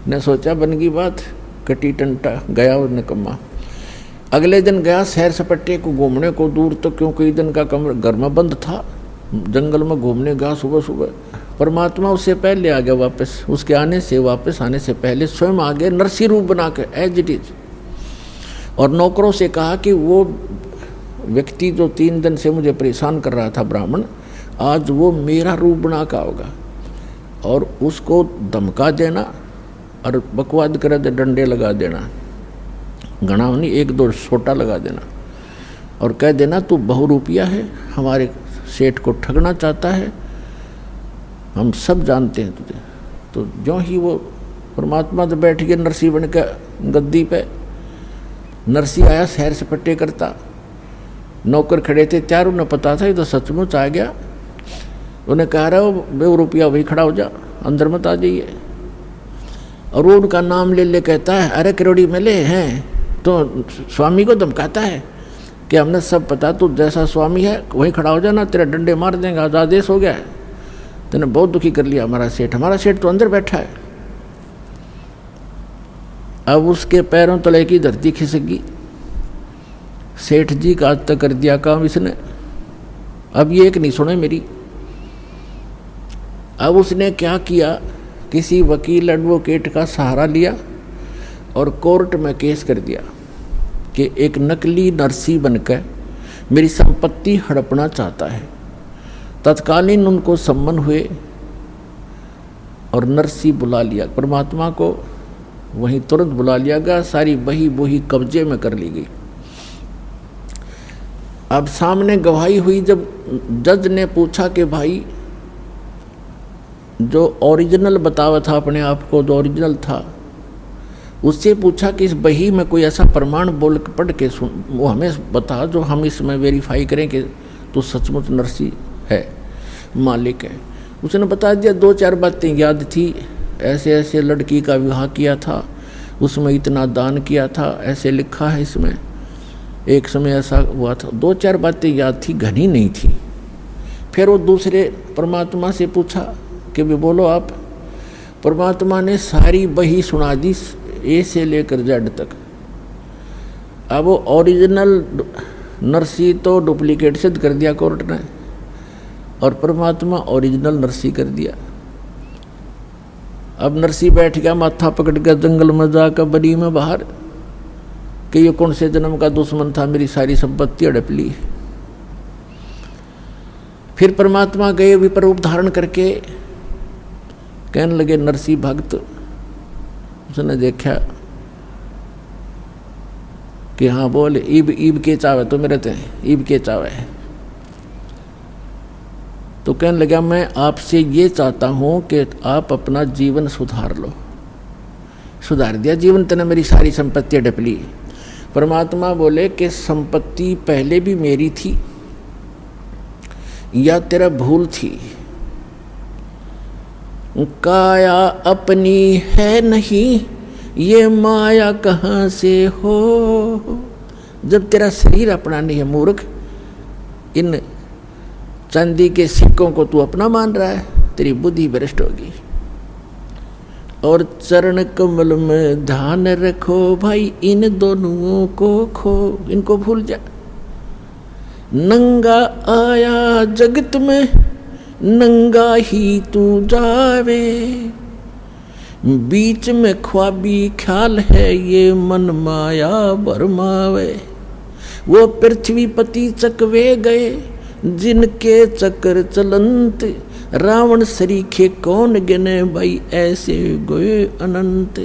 B: ने सोचा बन गई बात, कटी टंटा गया और निकम्मा। अगले दिन गया सैर सपट्टे को घूमने को दूर तक, क्योंकि कई दिन का कमरा घर में बंद था, जंगल में घूमने गया सुबह सुबह। परमात्मा उससे पहले आ गया वापस, उसके वापस आने से पहले स्वयं आ गए नरसी रूप बना के एज इट इज। और नौकरों से कहा कि वो व्यक्ति जो 3 दिन से मुझे परेशान कर रहा था ब्राह्मण, आज वो मेरा रूप बना का होगा, और उसको धमका देना और बकवाद करे तो डंडे लगा देना, घना नहीं 1-2 छोटा लगा देना, और कह देना तू बहुरूपिया है, हमारे सेठ को ठगना चाहता है, हम सब जानते हैं तुझे। तो जो ही वो परमात्मा तो बैठ गए नरसी बन के गद्दी पे, नरसी आया सैर सपट्टे करता, नौकर खड़े थे त्यार, उन्हें पता था ये तो सचमुच आ गया। उन्हें कह रहा हो बहुरूपिया वही खड़ा हो जा, अंदर मत आ जाइए। और वो उनका नाम ले ले कहता है, अरे करोड़ी मिले हैं, तो स्वामी को धमकाता है कि हमने सब पता, तू जैसा स्वामी है वहीं खड़ा हो जाना, तेरा डंडे मार देंगे, आज आदेश हो गया है, तूने बहुत दुखी कर लिया हमारा सेठ तो अंदर बैठा है। अब उसके पैरों तले की धरती खिसक गई। सेठ जी का आज तक कर दिया काम इसने, अब ये एक नहीं सुने मेरी। अब उसने क्या किया, किसी वकील एडवोकेट का सहारा लिया और कोर्ट में केस कर दिया कि एक नकली नरसी बनकर मेरी संपत्ति हड़पना चाहता है। तत्कालीन उनको सम्मन हुए और नरसी बुला लिया, परमात्मा को वहीं तुरंत बुला लिया गया, सारी बही बोही कब्जे में कर ली गई। अब सामने गवाही हुई, जब जज ने पूछा कि भाई जो ओरिजिनल बतावा था अपने आप को, जो ओरिजिनल था, उससे पूछा कि इस बही में कोई ऐसा प्रमाण बोल पढ़ के सुन, वो हमें बता जो हम इसमें वेरीफाई करें कि तू सचमुच नरसी है, मालिक है। उसने बता दिया, 2-4 बातें याद थी, ऐसे ऐसे लड़की का विवाह किया था, उसमें इतना दान किया था, ऐसे लिखा है इसमें, एक समय ऐसा हुआ था। 2-4 बातें याद थी, घनी नहीं थी। फिर वो दूसरे परमात्मा से पूछा कि भी बोलो आप। परमात्मा ने सारी बही सुना दी, ए से लेकर जेड तक। अब वो ओरिजिनल नरसी तो डुप्लीकेट सिद्ध कर दिया कोर्ट ने, और परमात्मा ओरिजिनल नरसी कर दिया। अब नरसी बैठ गया माथा पकड़ के जंगल में जाकर बरी में बाहर कि ये कौन से जन्म का दुश्मन था, मेरी सारी संपत्ति हड़प ली। फिर परमात्मा गए विपर रूप धारण करके, कहने लगे नरसी भक्त। उसने देखा कि हाँ बोल, ईब के चावे तो मेरे थे, ईब के चावे। तो कहने लगा मैं आपसे ये चाहता हूँ कि आप अपना जीवन सुधार लो। सुधार दिया जीवन, तने मेरी सारी संपत्ति हड़प ली। परमात्मा बोले कि संपत्ति पहले भी मेरी थी या तेरा भूल थी, काया अपनी है नहीं, ये माया कहाँ से हो। जब तेरा शरीर अपना नहीं है मूर्ख, इन चांदी के सिक्कों को तू अपना मान रहा है, तेरी बुद्धि भ्रष्ट होगी। और चरण कमल में ध्यान रखो भाई, इन दोनों को खो, इनको भूल जा। नंगा आया जगत में, नंगा ही तू जावे, बीच में ख्वाबी ख्याल है, ये मन माया भरमावे। वो पृथ्वी पति चकवे गए, जिनके चक्कर चलंत, रावण सरीखे कौन गिने भाई, ऐसे गए अनंत।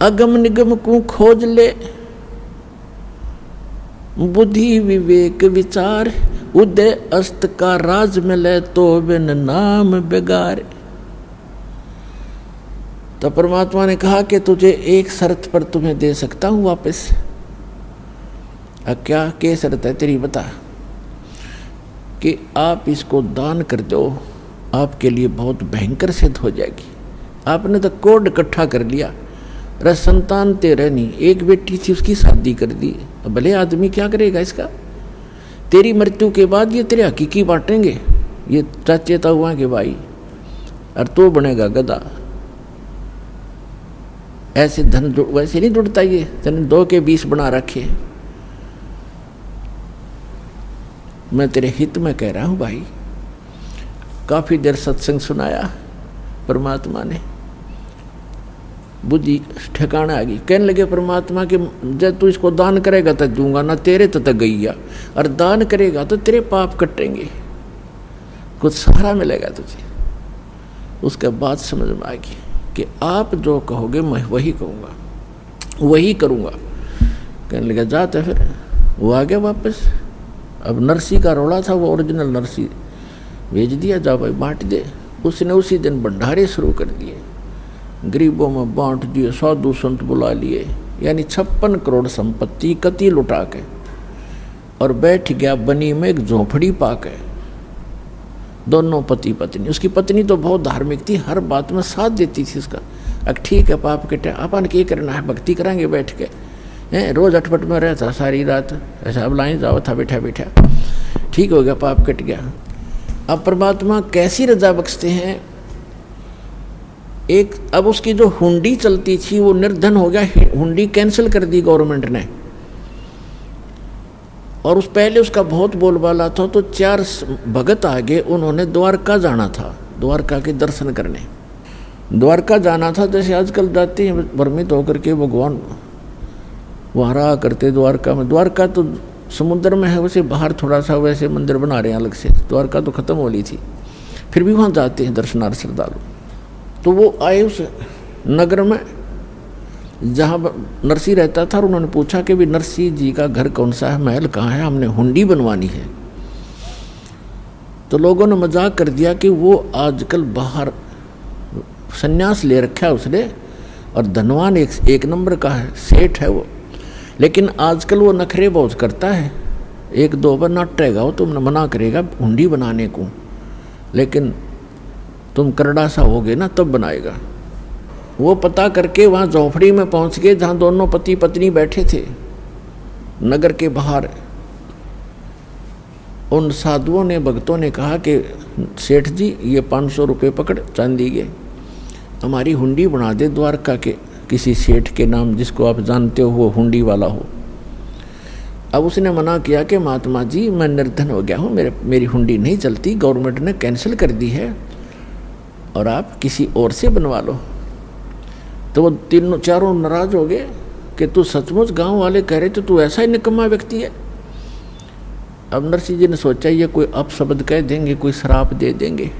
B: अगम निगम को खोज ले, बुद्धि विवेक विचार, उदय अस्त का राज मिले तो बिन नाम बेगार। तो परमात्मा ने कहा कि तुझे एक शर्त पर तुम्हें दे सकता हूँ वापस। क्या शर्त है तेरी, बता। कि आप इसको दान कर दो, आपके लिए बहुत भयंकर सिद्ध हो जाएगी। आपने तो कोड इकट्ठा कर लिया, अरे संतान तेरे नहीं, एक बेटी थी उसकी शादी कर दी, भले आदमी क्या करेगा इसका। तेरी मृत्यु के बाद ये तेरे हकीकी बांटेंगे, ये चाचे ताऊआ के भाई, और तो बनेगा गधा। ऐसे धन वैसे नहीं जुड़ता, ये तेने 2 के 20 बना रखे। मैं तेरे हित में कह रहा हूं भाई। काफी देर सत्संग सुनाया, परमात्मा ने बुद्धि ठिकाना आ गई। कहने लगे परमात्मा कि जब तू इसको दान करेगा तो दूंगा ना, तेरे तो गैया, और दान करेगा तो तेरे पाप कटेंगे, कुछ सहारा मिलेगा तुझे। उसके बाद समझ में आएगी कि आप जो कहोगे मैं वही कहूँगा, वही करूँगा। कहने लगा जाते, फिर वो आ गया वापस। अब नरसी का रोड़ा था, वो ओरिजिनल नरसी भेज दिया, जा भाई बांट दे। उसने उसी दिन भंडारे शुरू कर दिए, गरीबों में बांट दिए, साधु संत बुला लिए, यानी 56 करोड़ संपत्ति कति लुटा के, और बैठ गया बनी में एक झोंपड़ी पाके। दोनों पति पत्नी, उसकी पत्नी तो बहुत धार्मिक थी, हर बात में साथ देती थी उसका। अब ठीक है पाप कटे, अपन क्या करना है, भक्ति कराएंगे बैठ के। रोज अटपट में रहता सारी रात, ऐसा अब लाइन जाओ था बैठा बैठा, ठीक हो गया, पाप कट गया। अब परमात्मा कैसी रजा बख्शते हैं। एक अब उसकी जो हुंडी चलती थी वो निर्धन हो गया, हुंडी कैंसिल कर दी गवर्नमेंट ने। और उस पहले उसका बहुत बोलबाला था, तो 4 भगत आगे, उन्होंने द्वारका जाना था, द्वारका के दर्शन करने द्वारका जाना था। जैसे आजकल जाते हैं भ्रमित होकर के भगवान वहाँ रहा करते द्वारका में। द्वारका तो समुद्र में है, वैसे बाहर थोड़ा सा वैसे मंदिर बना रहे हैं अलग से, द्वारका तो ख़त्म हो ली थी, फिर भी वहाँ जाते हैं दर्शनार्थ श्रद्धालु। तो वो आए उस नगर में जहाँ नरसी रहता था, और उन्होंने पूछा कि भी नरसी जी का घर कौन सा है, महल कहाँ है, हमने हुंडी बनवानी है। तो लोगों ने मजाक कर दिया कि वो आजकल बाहर संन्यास ले रखा है उसने, और धनवान एक नंबर का है, सेठ है वो, लेकिन आजकल वो नखरे बहुत करता है। 1-2 बार नाटेगा वो, तुमने मना करेगा हुंडी बनाने को, लेकिन तुम करड़ा सा होगे ना तब बनाएगा। वो पता करके वहाँ झोंपड़ी में पहुँच गए जहाँ दोनों पति पत्नी बैठे थे नगर के बाहर। उन साधुओं ने, भक्तों ने कहा कि सेठ जी ये 500 रुपये पकड़ चांदी के, हमारी हुंडी बना दे द्वारका के किसी सेठ के नाम, जिसको आप जानते हो वो हुंडी वाला हो। अब उसने मना किया कि महात्मा जी मैं निर्धन हो गया हूँ, मेरी हुंडी नहीं चलती, गवर्नमेंट ने कैंसिल कर दी है, और आप किसी और से बनवा लो। तो वो 3-4 नाराज हो गए कि तू सचमुच, गांव वाले कह रहे थे तू ऐसा ही निकम्मा व्यक्ति है। अब नरसिंह जी ने सोचा ये कोई अपशब्द कह देंगे, कोई श्राप दे देंगे,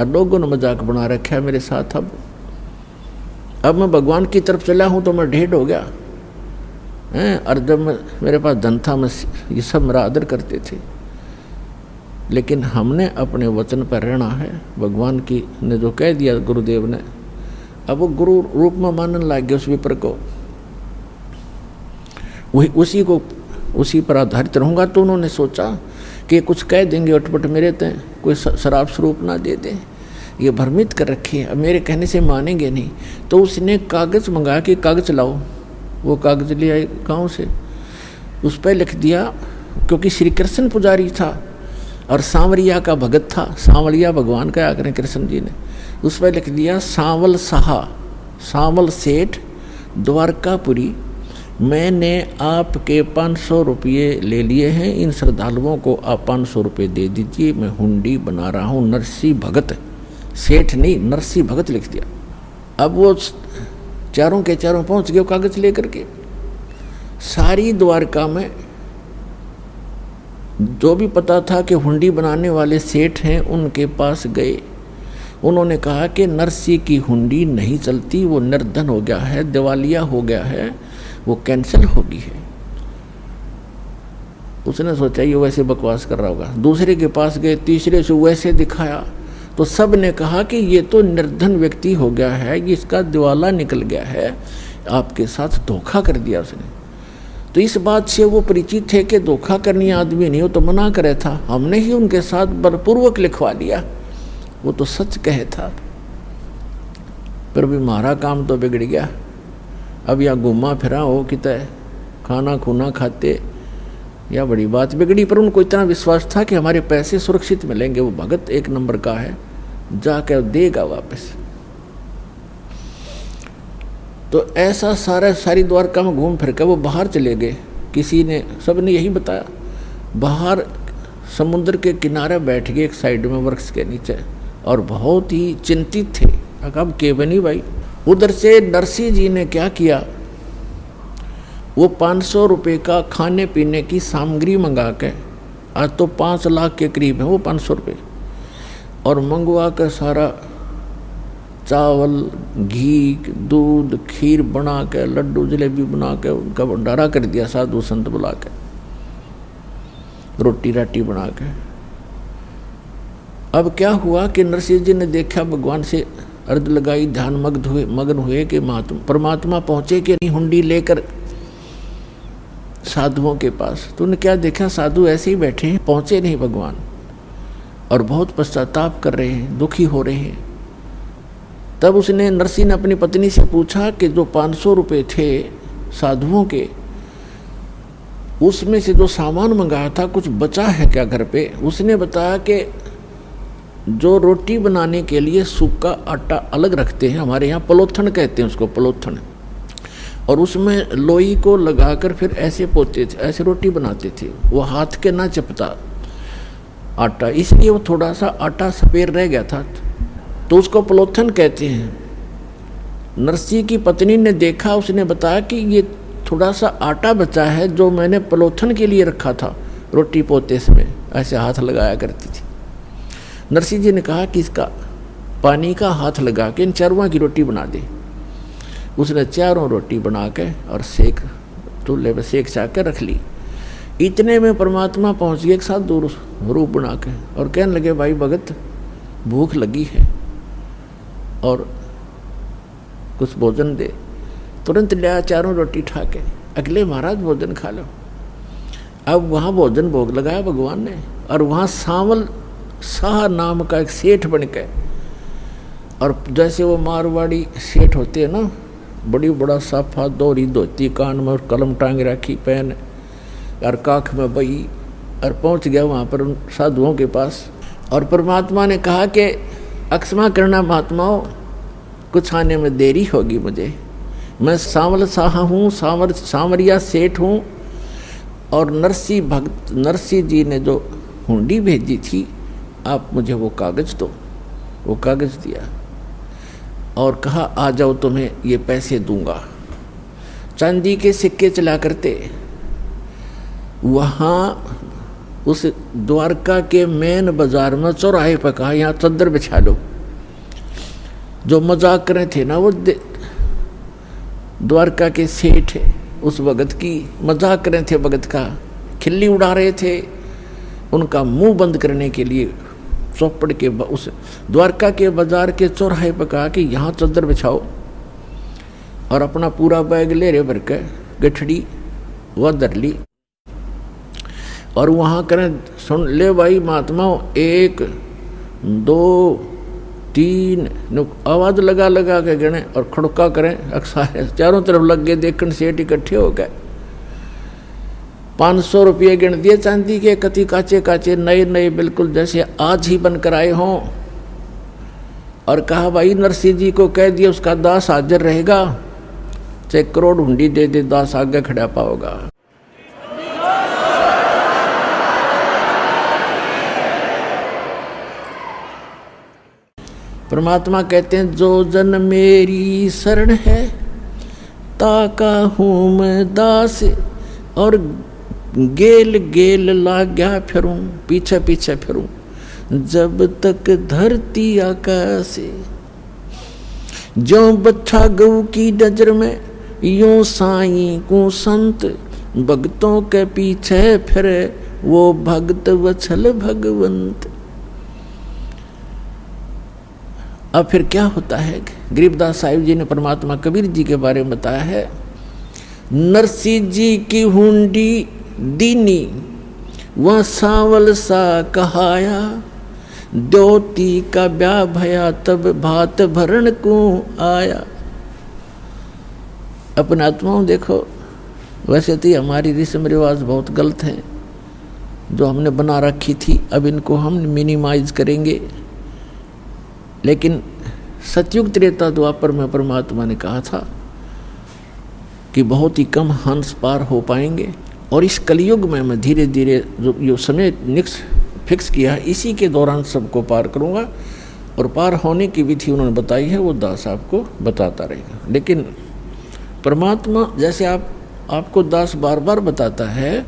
B: और लोगों ने मजाक बना रखा है मेरे साथ। अब मैं भगवान की तरफ चला हूँ तो मैं ढेर हो गया हैं, और जब मेरे पास धन था मैं ये सब मेरा आदर करते थे, लेकिन हमने अपने वचन पर रहना है। भगवान की ने जो कह दिया गुरुदेव ने, अब वो गुरु रूप में मानने लग गया उस विपर को, वही उसी पर आधारित रहूँगा। तो उन्होंने सोचा कि कुछ कह देंगे अटपट मेरे ते, कोई शराब स्वरूप ना दे दे, ये भ्रमित कर रखे हैं, अब मेरे कहने से मानेंगे नहीं। तो उसने कागज़ मंगाया कि कागज़ लाओ। वो कागज़ ले आए गाँव से, उस पर लिख दिया, क्योंकि श्री कृष्ण पुजारी था और सांवरिया का भगत था, सांवरिया भगवान का आकर कृष्ण जी ने, उस पर लिख दिया सांवल साहा, सांवल सेठ, द्वारकापुरी, मैंने आपके 500 रुपये ले लिए हैं, इन श्रद्धालुओं को आप 500 रुपये दे दीजिए, मैं हुंडी बना रहा हूँ। नरसी भगत, सेठ नहीं नरसी भगत लिख दिया। अब वो चारों के चारों पहुँच गए कागज़ लेकर के। सारी द्वारका में जो भी पता था कि हुंडी बनाने वाले सेठ हैं उनके पास गए। उन्होंने कहा कि नरसी की हुंडी नहीं चलती, वो निर्धन हो गया है, दिवालिया हो गया है, वो कैंसिल होगी है। उसने सोचा ये वैसे बकवास कर रहा होगा। दूसरे के पास गए, तीसरे से वैसे दिखाया, तो सब ने कहा कि ये तो निर्धन व्यक्ति हो गया है, ये इसका दिवाला निकल गया है, आपके साथ धोखा कर दिया उसने। तो इस बात से वो परिचित थे कि धोखा करनी आदमी नहीं हो तो मना करे था, हमने ही उनके साथ बलपूर्वक लिखवा लिया, वो तो सच कहे था। पर भी हमारा काम तो बिगड़ गया। अब या घूमा फिरा हो कितने खाना खूना खाते, या बड़ी बात बिगड़ी। पर उनको इतना विश्वास था कि हमारे पैसे सुरक्षित मिलेंगे, वो भगत एक नंबर का है, जाकर देगा वापस। तो ऐसा सारी द्वारका में घूम फिर कर वो बाहर चले गए। किसी ने, सब ने यही बताया, बाहर समुद्र के किनारे बैठ गए एक साइड में वृक्ष के नीचे, और बहुत ही चिंतित थे। अब के बनी भाई। उधर से नरसिंह जी ने क्या किया, वो 500 रुपये का खाने पीने की सामग्री मंगा के, आज तो 5 लाख के करीब है वो 500 रुपये, और मंगवा कर सारा चावल, घी, दूध, खीर बना के, लड्डू जलेबी बना के उनका भंडारा कर दिया, साधु संत बुला के, रोटी राटी बना के। अब क्या हुआ कि नरसिंह जी ने देखा, भगवान से अर्ज लगाई, ध्यान मग्न हुए कि परमात्मा पहुँचे कि नहीं हुंडी लेकर साधुओं के पास। तो उन्हें क्या देखा, साधु ऐसे ही बैठे हैं, पहुँचे नहीं भगवान, और बहुत पश्चाताप कर रहे हैं, दुखी हो रहे हैं। तब उसने, नरसिंह ने अपनी पत्नी से पूछा कि जो 500 रुपये थे साधुओं के, उसमें से जो सामान मंगाया था कुछ बचा है क्या घर पे? उसने बताया कि जो रोटी बनाने के लिए सूखा आटा अलग रखते हैं, हमारे यहाँ पलोथन कहते हैं उसको, पलोथन, और उसमें लोई को लगाकर फिर ऐसे पोते थे, ऐसे रोटी बनाते थे, वो हाथ के ना चपता आटा, इसलिए वो थोड़ा सा आटा सफेद रह गया था, तो उसको पलोथन कहते हैं। नरसिंह की पत्नी ने देखा, उसने बताया कि ये थोड़ा सा आटा बचा है जो मैंने पलोथन के लिए रखा था, रोटी पोते में ऐसे हाथ लगाया करती थी। नरसिंह जी ने कहा कि इसका पानी का हाथ लगा के इन चारों की रोटी बना दे। उसने चारों रोटी बना के और सेक, चूल्हे पर सेक चाक के रख ली। इतने में परमात्मा पहुंच गए एक साथ दूर रूप बना के, और कहने लगे, भाई भगत भूख लगी है और कुछ भोजन दे। तुरंत लिया चारों रोटी ठा के, अगले महाराज भोजन खा लो। अब वहाँ भोजन भोग लगाया भगवान ने, और वहाँ सांवल शाह नाम का एक सेठ बन के, और जैसे वो मारवाड़ी सेठ होते हैं ना, बड़ी बड़ा साफा, दोहरी धोती, कान में कलम टांग रखी, पेन और काख में बही, और पहुंच गया वहाँ पर उन साधुओं के पास। और परमात्मा ने कहा कि अक्षमा करना महात्माओं, कुछ आने में देरी होगी मुझे, मैं सांवल शाह हूँ, सांवरिया सेठ हूँ, और नरसिंह जी ने जो हुंडी भेजी थी, आप मुझे वो कागज़ दो। वो कागज़ दिया और कहा, आ जाओ तुम्हें ये पैसे दूंगा। चांदी के सिक्के चला करते। वहाँ उस द्वारका के मेन बाजार में चौराहे पर कहा, यहाँ चद्दर बिछा लो। जो मजाक करे थे ना वो द्वारका के सेठ उस भगत की मजाक करे थे, भगत का खिल्ली उड़ा रहे थे, उनका मुंह बंद करने के लिए चौपड़ के उस द्वारका के बाजार के चौराहे पर कहा कि यहाँ चद्दर बिछाओ, और अपना पूरा बैग ले रहे भर के गठड़ी वह धर ली, और वहाँ करें, सुन ले भाई महात्माओं, 1 2 3 आवाज़ लगा लगा के गिने और खड़का करें, अक्सर चारों तरफ लग गए देखने, सेठ इकट्ठे हो गए। 500 रुपये गिन दिए चांदी के, कति काचे काचे नए नए, बिल्कुल जैसे आज ही बनकर आए हों, और कहा, भाई नरसिंह जी को कह दिया उसका दास हाजिर रहेगा, चाहे करोड़ हुंडी दे दे, दास आगे खड़ा पाओगा। परमात्मा कहते हैं, जो जन मेरी शरण है ताका हूँ मैं दास, और गेल गेल लाग्या फिरूं, पीछे पीछे फिरूं, जब तक धरती आकाश। जो बच्चा गऊ की नजर में, यूं साईं को संत, भक्तों के पीछे फिरे वो भक्त वत्सल भगवंत। अब फिर क्या होता है, गरीबदास साहिब जी ने परमात्मा कबीर जी के बारे में बताया है, नरसी जी की हुंडी दीनी वह सांवल सा कहाया, द्योती का ब्याह भया तब भात भरण को आया। अपने आत्माओं देखो, वैसे तो हमारी रस्म रिवाज बहुत गलत हैं जो हमने बना रखी थी, अब इनको हम मिनिमाइज करेंगे। लेकिन सतयुग त्रेता द्वापर में परमात्मा ने कहा था कि बहुत ही कम हंस पार हो पाएंगे, और इस कलयुग में मैं धीरे धीरे जो समय फिक्स किया है इसी के दौरान सबको पार करूँगा, और पार होने की विधि उन्होंने बताई है, वो दास आपको बताता रहेगा। लेकिन परमात्मा जैसे आपको दास बार बार बताता है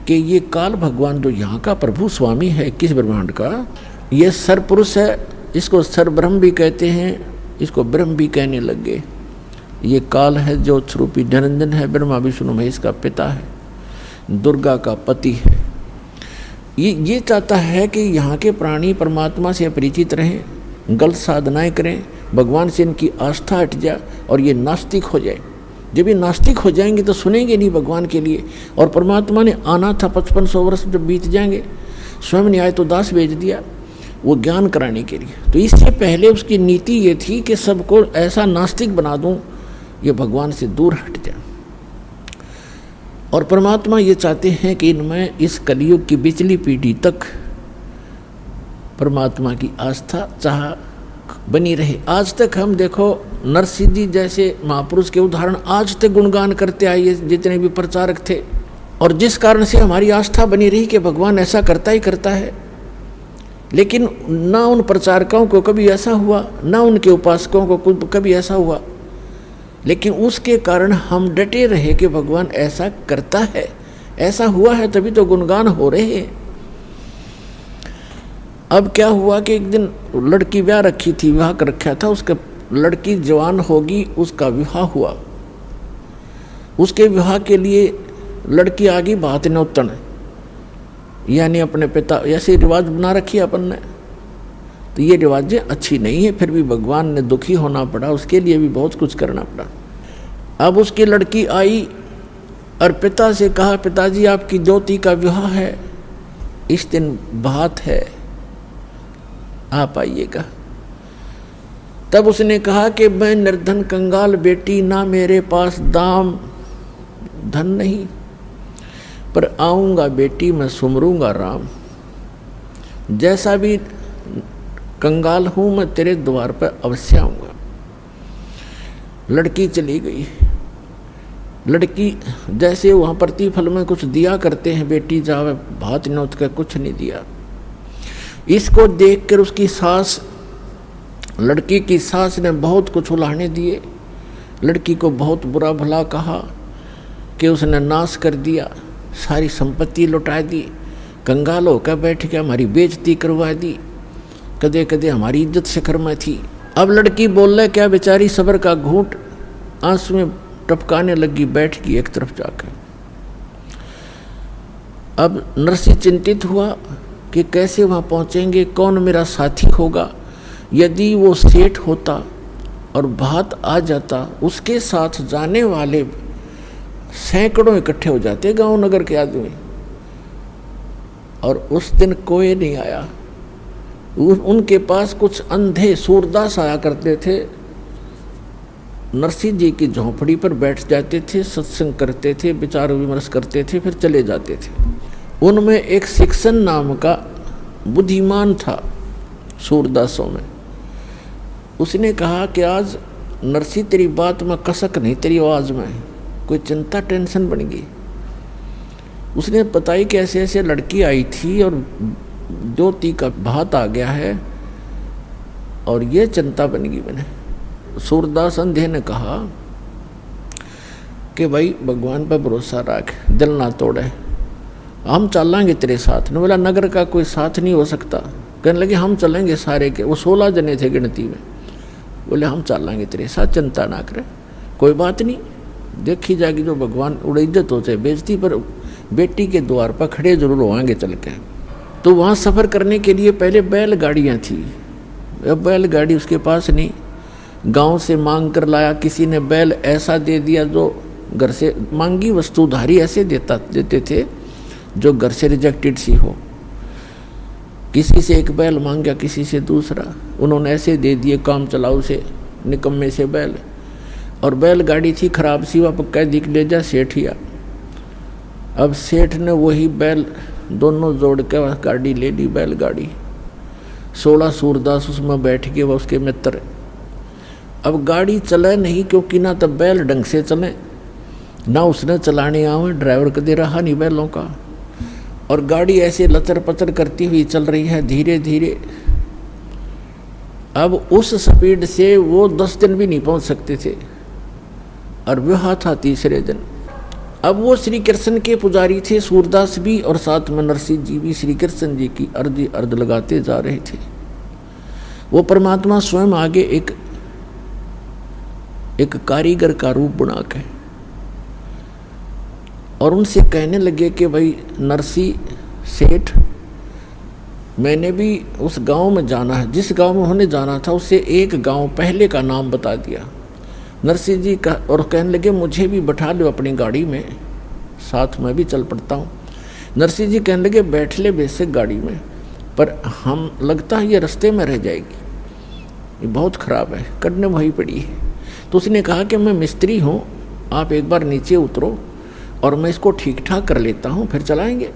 B: कि ये काल भगवान जो यहाँ का प्रभु स्वामी है किस ब्रह्मांड का, ये सरपुरुष है, इसको सरब्रह्म भी कहते हैं, इसको ब्रह्म भी कहने लग गए। ये काल है जो स्वरूपी निरंजन है, ब्रह्मा विष्णु महेश का पिता है, दुर्गा का पति है। ये चाहता है कि यहाँ के प्राणी परमात्मा से परिचित रहें, गलत साधनाएं करें, भगवान से इनकी आस्था हट जाए और ये नास्तिक हो जाए। जब ये नास्तिक हो जाएंगे तो सुनेंगे नहीं भगवान के लिए, और परमात्मा ने आना था 5500 वर्ष जब बीत जाएंगे, स्वयं ने आए तो दास भेज दिया वो ज्ञान कराने के लिए। तो इससे पहले उसकी नीति ये थी कि सबको ऐसा नास्तिक बना दूं ये भगवान से दूर हट जाए। और परमात्मा ये चाहते हैं कि इनमें इस कलयुग की पिछली पीढ़ी तक परमात्मा की आस्था चाह बनी रहे। आज तक हम देखो नरसिंह जी जैसे महापुरुष के उदाहरण आज तक गुणगान करते आए जितने भी प्रचारक थे, और जिस कारण से हमारी आस्था बनी रही कि भगवान ऐसा करता ही करता है। लेकिन ना उन प्रचारकों को कभी ऐसा हुआ, ना उनके उपासकों को कभी ऐसा हुआ, लेकिन उसके कारण हम डटे रहे कि भगवान ऐसा करता है, ऐसा हुआ है तभी तो गुणगान हो रहे हैं। अब क्या हुआ कि एक दिन लड़की ब्याह रखी थी, विवाह कर रखा था, उसका लड़की जवान होगी, उसका विवाह हुआ। उसके विवाह के लिए लड़की आ गई भात न्योतन, यानी अपने पिता, ऐसे रिवाज बना रखी अपन ने। तो ये रिवाजें अच्छी नहीं है, फिर भी भगवान ने दुखी होना पड़ा, उसके लिए भी बहुत कुछ करना पड़ा। अब उसकी लड़की आई और पिता से कहा, पिताजी आपकी ज्योति का विवाह है, इस दिन भात है, आप आइएगा। तब उसने कहा कि मैं निर्धन कंगाल बेटी, ना मेरे पास दाम धन नहीं, पर आऊँगा बेटी मैं सुमरूंगा राम। जैसा भी कंगाल हूँ मैं तेरे द्वार पर अवश्य आऊँगा। लड़की चली गई। लड़की जैसे वहाँ प्रतिफल में कुछ दिया करते हैं, बेटी जावे भात न्योत का, कुछ नहीं दिया। इसको देखकर उसकी सास, लड़की की सास ने बहुत कुछ उलाहने दिए, लड़की को बहुत बुरा भला कहा कि उसने नाश कर दिया, सारी संपत्ति लुटा दी, कंगाल होकर बैठ के हमारी बेइज्जती करवा दी, कदे कदे हमारी इज्जत शिखर में थी। अब लड़की बोल रहा क्या, बेचारी सब्र का घूंट आंसू में टपकाने लगी, बैठ गई एक तरफ जाकर। अब नरसिंह चिंतित हुआ कि कैसे वहाँ पहुँचेंगे, कौन मेरा साथी होगा। यदि वो सेठ होता और भात आ जाता, उसके साथ जाने वाले सैकड़ों इकट्ठे हो जाते गांव नगर के आदमी, और उस दिन कोई नहीं आया। उनके पास कुछ अंधे सूरदास आया करते थे, नरसिंह जी की झोंपड़ी पर बैठ जाते थे, सत्संग करते थे, विचार विमर्श करते थे, फिर चले जाते थे। उनमें एक शिक्षण नाम का बुद्धिमान था सूरदासों में। उसने कहा कि आज नरसिंह तेरी बात में कसक नहीं, तेरी आवाज़ में कोई चिंता टेंशन बन गई। उसने बताई कि ऐसे ऐसे लड़की आई थी और ज्योति का भात आ गया है और ये चिंता बन गई मैंने। सूरदास अंधे ने कहा कि भाई भगवान पर भरोसा रख, दिल ना तोड़े, हम चलेंगे तेरे साथ। ने बोला नगर का कोई साथ नहीं हो सकता। कहने लगे हम चलेंगे सारे के, वो 16 जने थे गिनती में। बोले हम चलेंगे तेरे साथ, चिंता ना करे, कोई बात नहीं, देखी जाएगी जो भगवान उड़ इज्जत हो चाहे बेइज्जती, पर बेटी के द्वार पर खड़े जरूर होंगे चल के। तो वहाँ सफ़र करने के लिए पहले बैलगाड़ियाँ थी, अब बैलगाड़ी उसके पास नहीं, गांव से मांग कर लाया, किसी ने बैल ऐसा दे दिया जो घर से मांगी वस्तु उधारी ऐसे देते थे जो घर से रिजेक्टेड सी हो। किसी से एक बैल मांग गया, किसी से दूसरा, उन्होंने ऐसे दे दिए काम चलाऊ से, निकम्मे से बैल। और बैलगाड़ी थी खराब सी, वह कह दी ले जा सेठिया। अब सेठ ने वही बैल दोनों जोड़ के गाड़ी ले ली, बैलगाड़ी। 16 सूरदास उसमें बैठ के, वह उसके मित्र। अब गाड़ी चले नहीं, क्योंकि ना तो बैल ढंग से चले, ना उसने चलाने आवे, ड्राइवर कदे रहा नहीं बैलों का। और गाड़ी ऐसे लचर पचर करती हुई चल रही है धीरे धीरे। अब उस स्पीड से वो 10 दिन भी नहीं पहुंच सकते थे, और विवाह था तीसरे दिन। अब वो श्री कृष्ण के पुजारी थे, सूरदास भी, और साथ में नरसिंह जी भी श्री कृष्ण जी की अर्ध लगाते जा रहे थे। वो परमात्मा स्वयं आगे एक कारीगर का रूप बना के और उनसे कहने लगे कि भाई नरसिंह सेठ, मैंने भी उस गांव में जाना है, जिस गांव में उन्होंने जाना था उससे एक गांव पहले का नाम बता दिया नरसिंह जी का। और कहने लगे मुझे भी बैठा लो अपनी गाड़ी में, साथ में भी चल पड़ता हूँ। नरसिंह जी कहने लगे बैठ ले बेशक गाड़ी में, पर हम लगता है ये रास्ते में रह जाएगी, ये बहुत ख़राब है, करने वही पड़ी है। तो उसने कहा कि मैं मिस्त्री हूँ, आप एक बार नीचे उतरो और मैं इसको ठीक ठाक कर लेता हूँ, फिर चलाएंगे।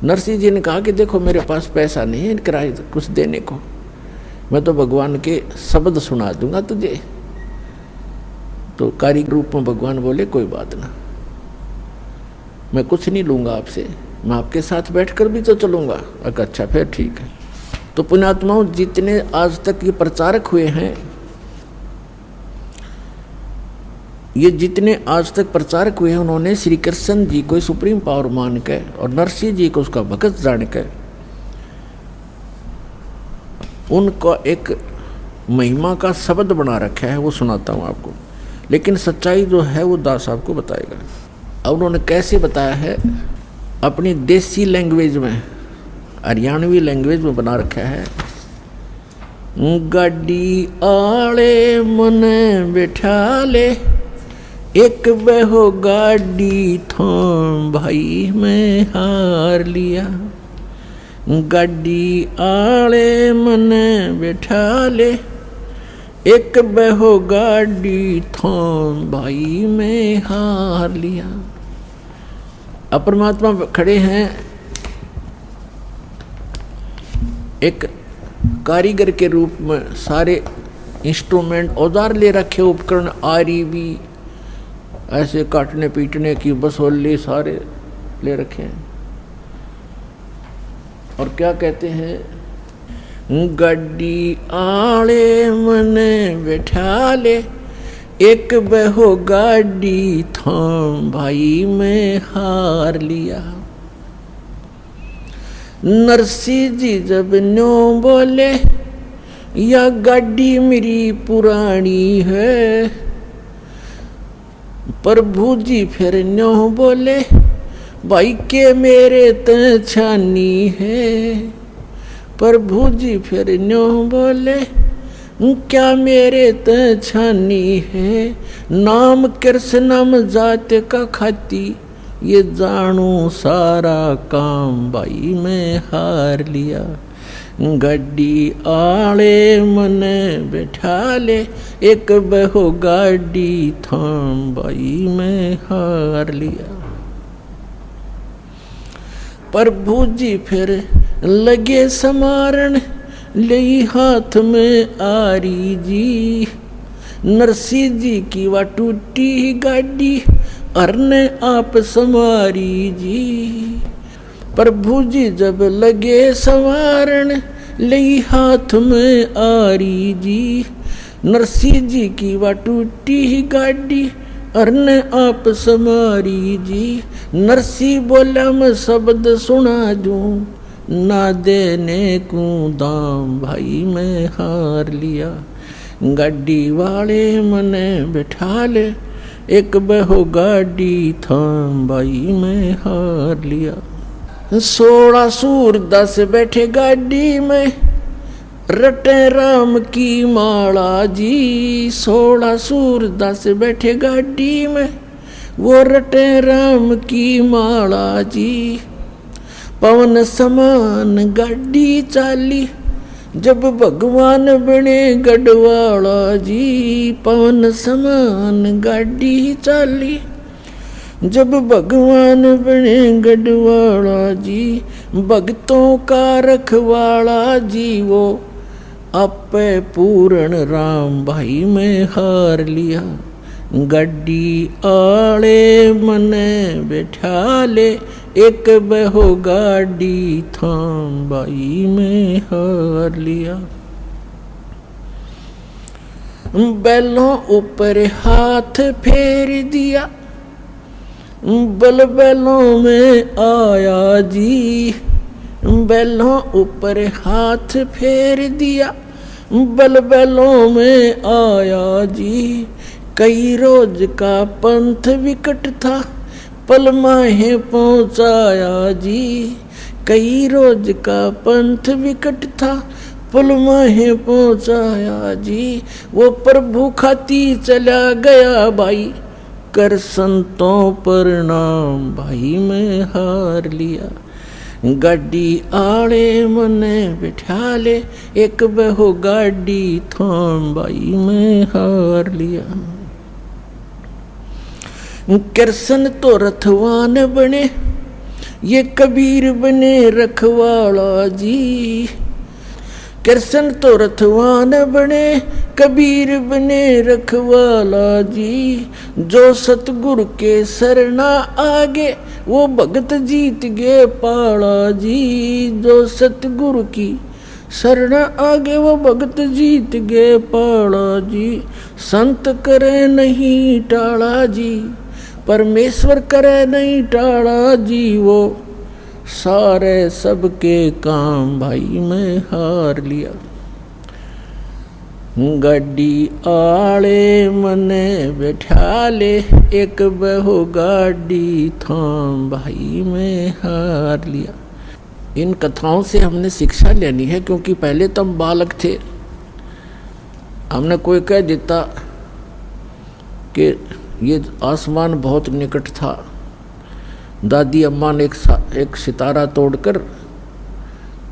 B: नरसिंह जी ने कहा कि देखो मेरे पास पैसा नहीं है किराए कुछ देने को, मैं तो भगवान के शब्द सुना दूंगा तुझे। तो कारीगर रूप में भगवान बोले कोई बात ना, मैं कुछ नहीं लूँगा आपसे, मैं आपके साथ बैठकर भी तो चलूँगा। अच्छा फिर ठीक है। तो पुण्यात्माओं, जितने आज तक ये प्रचारक हुए हैं, ये जितने आज तक प्रचारक हुए हैं, उन्होंने श्री कृष्ण जी को सुप्रीम पावर मान के और नरसिंह जी को उसका भगत जान के उनका एक महिमा का शब्द बना रखा है, वो सुनाता हूँ आपको। लेकिन सच्चाई जो है वो दास आपको बताएगा। अब उन्होंने कैसे बताया है, अपनी देसी लैंग्वेज में, हरियाणवी लैंग्वेज में बना रखा है। गाड़ी आले मन बैठा ले, एक बहो गाड़ी थाम भाई मैं हार लिया। गाड़ी आले मन बैठा ले, एक बहो गाड़ी थाम भाई मैं हार लिया। अब परमात्मा खड़े हैं, एक कारीगर के रूप में, सारे इंस्ट्रूमेंट औजार ले रखे, उपकरण, आरी भी, ऐसे काटने पीटने की बसोली सारे ले रखे हैं। और क्या कहते हैं, गाड़ी आले मने बैठा ले, एक बहो गाड़ी थाम भाई मैं हार लिया। नरसिंह जी जब न्यों बोले, या गाड़ी मेरी पुरानी है, प्रभु जी फिर न्यों बोले, भाई के मेरे त छानी है। प्रभु जी फिर न्यों बोले, क्या मेरे त छानी है। नाम कृष्ण नाम जात का खाती, ये जानू सारा काम भाई मैं हार लिया। गाड़ी आले मने बैठा ले, एक बहो गाड़ी थाम भाई मैं हार लिया। प्रभु जी फिर लगे समारण, ले हाथ में आरी जी। नरसिंह जी की वा टूटी गाड़ी, अरने आप समारी जी। प्रभु जी जब लगे संवारण, ले हाथ में आरी जी। नरसिंह जी की वा टूटी गाड़ी, अरने आप समारी जी। नरसिंह बोला मैं शब्द सुना दूं, ना देने को दाम भाई मैं हार लिया। गाड़ी वाले मने बैठा ले, एक बहो गाड़ी थाम भाई मैं हार लिया। 16 सूरदास बैठे गाड़ी में, रटे राम की माला जी, 16 सूरदास बैठे गाड़ी में, वो रटे राम की माला जी। पवन समान गाड़ी चाली, जब भगवान बने गढ़वाला जी। पवन समान गाड़ी चाली, जब भगवान बने गढ़वाला जी। भक्तों का रखवाला जी, वो आपे पूर्ण राम भाई में हार लिया। गड्डी आले मने बैठा ले, एक बहो गाड़ी थाम बाई में हार लिया। बैलों ऊपर हाथ फेर दिया, बल बैलों में आया जी। बैलों ऊपर हाथ फेर दिया, बल बैलों में आया जी। कई रोज का पंथ विकट था, पल माहे पहुँचाया जी। कई रोज का पंथ विकट था, पल माहे पहुँचाया जी। वो प्रभु खाती चला गया भाई, कर संतों प्रणाम भाई में हार लिया। गाड़ी आड़े मने बिठा ले, एक बहो गाड़ी थाम बाई में हार लिया। कृष्ण तो रथवान बने, ये कबीर बने रखवाला जी। कृष्ण तो रथवान बने, कबीर बने रखवाला जी। जो सतगुरु के शरणा आगे, वो भगत जीत गए पाला जी। जो सतगुरु की शरणा आगे, वो भगत जीत गए पाला जी। संत करे नहीं टाला जी, परमेश्वर करे नहीं टाला जी। वो सारे सबके काम भाई में हार लिया। गाड़ी आले मने बैठा ले, एक बहो गाड़ी थाम भाई में हार लिया। इन कथाओं से हमने शिक्षा लेनी है, क्योंकि पहले तो हम बालक थे। हमने कोई कह देता कि ये आसमान बहुत निकट था, दादी अम्मा ने एक सितारा तोड़कर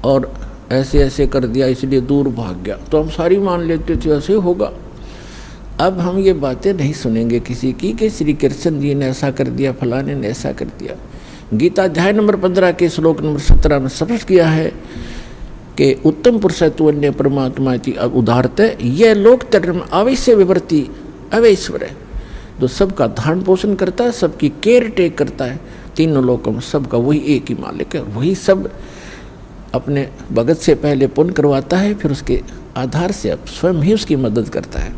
B: और ऐसे ऐसे कर दिया, इसलिए दूर भाग गया, तो हम सारी मान लेते थे ऐसे होगा। अब हम ये बातें नहीं सुनेंगे किसी की कि श्री कृष्ण जी ने ऐसा कर दिया, फलाने ने ऐसा कर दिया। गीता अध्याय नंबर 15 के श्लोक नंबर 17 में स्पष्ट किया है कि उत्तम पुरुष तु अन्य परमात्मा की उदारते, यह लोक धर्म अवश्य विवर्ती अवैश्वर है। जो सबका धारण पोषण करता है, सबकी केयर टेक करता है, तीनों लोकों में सबका वही एक ही मालिक है। वही सब अपने भगत से पहले पुण्य करवाता है, फिर उसके आधार से अब स्वयं ही उसकी मदद करता है।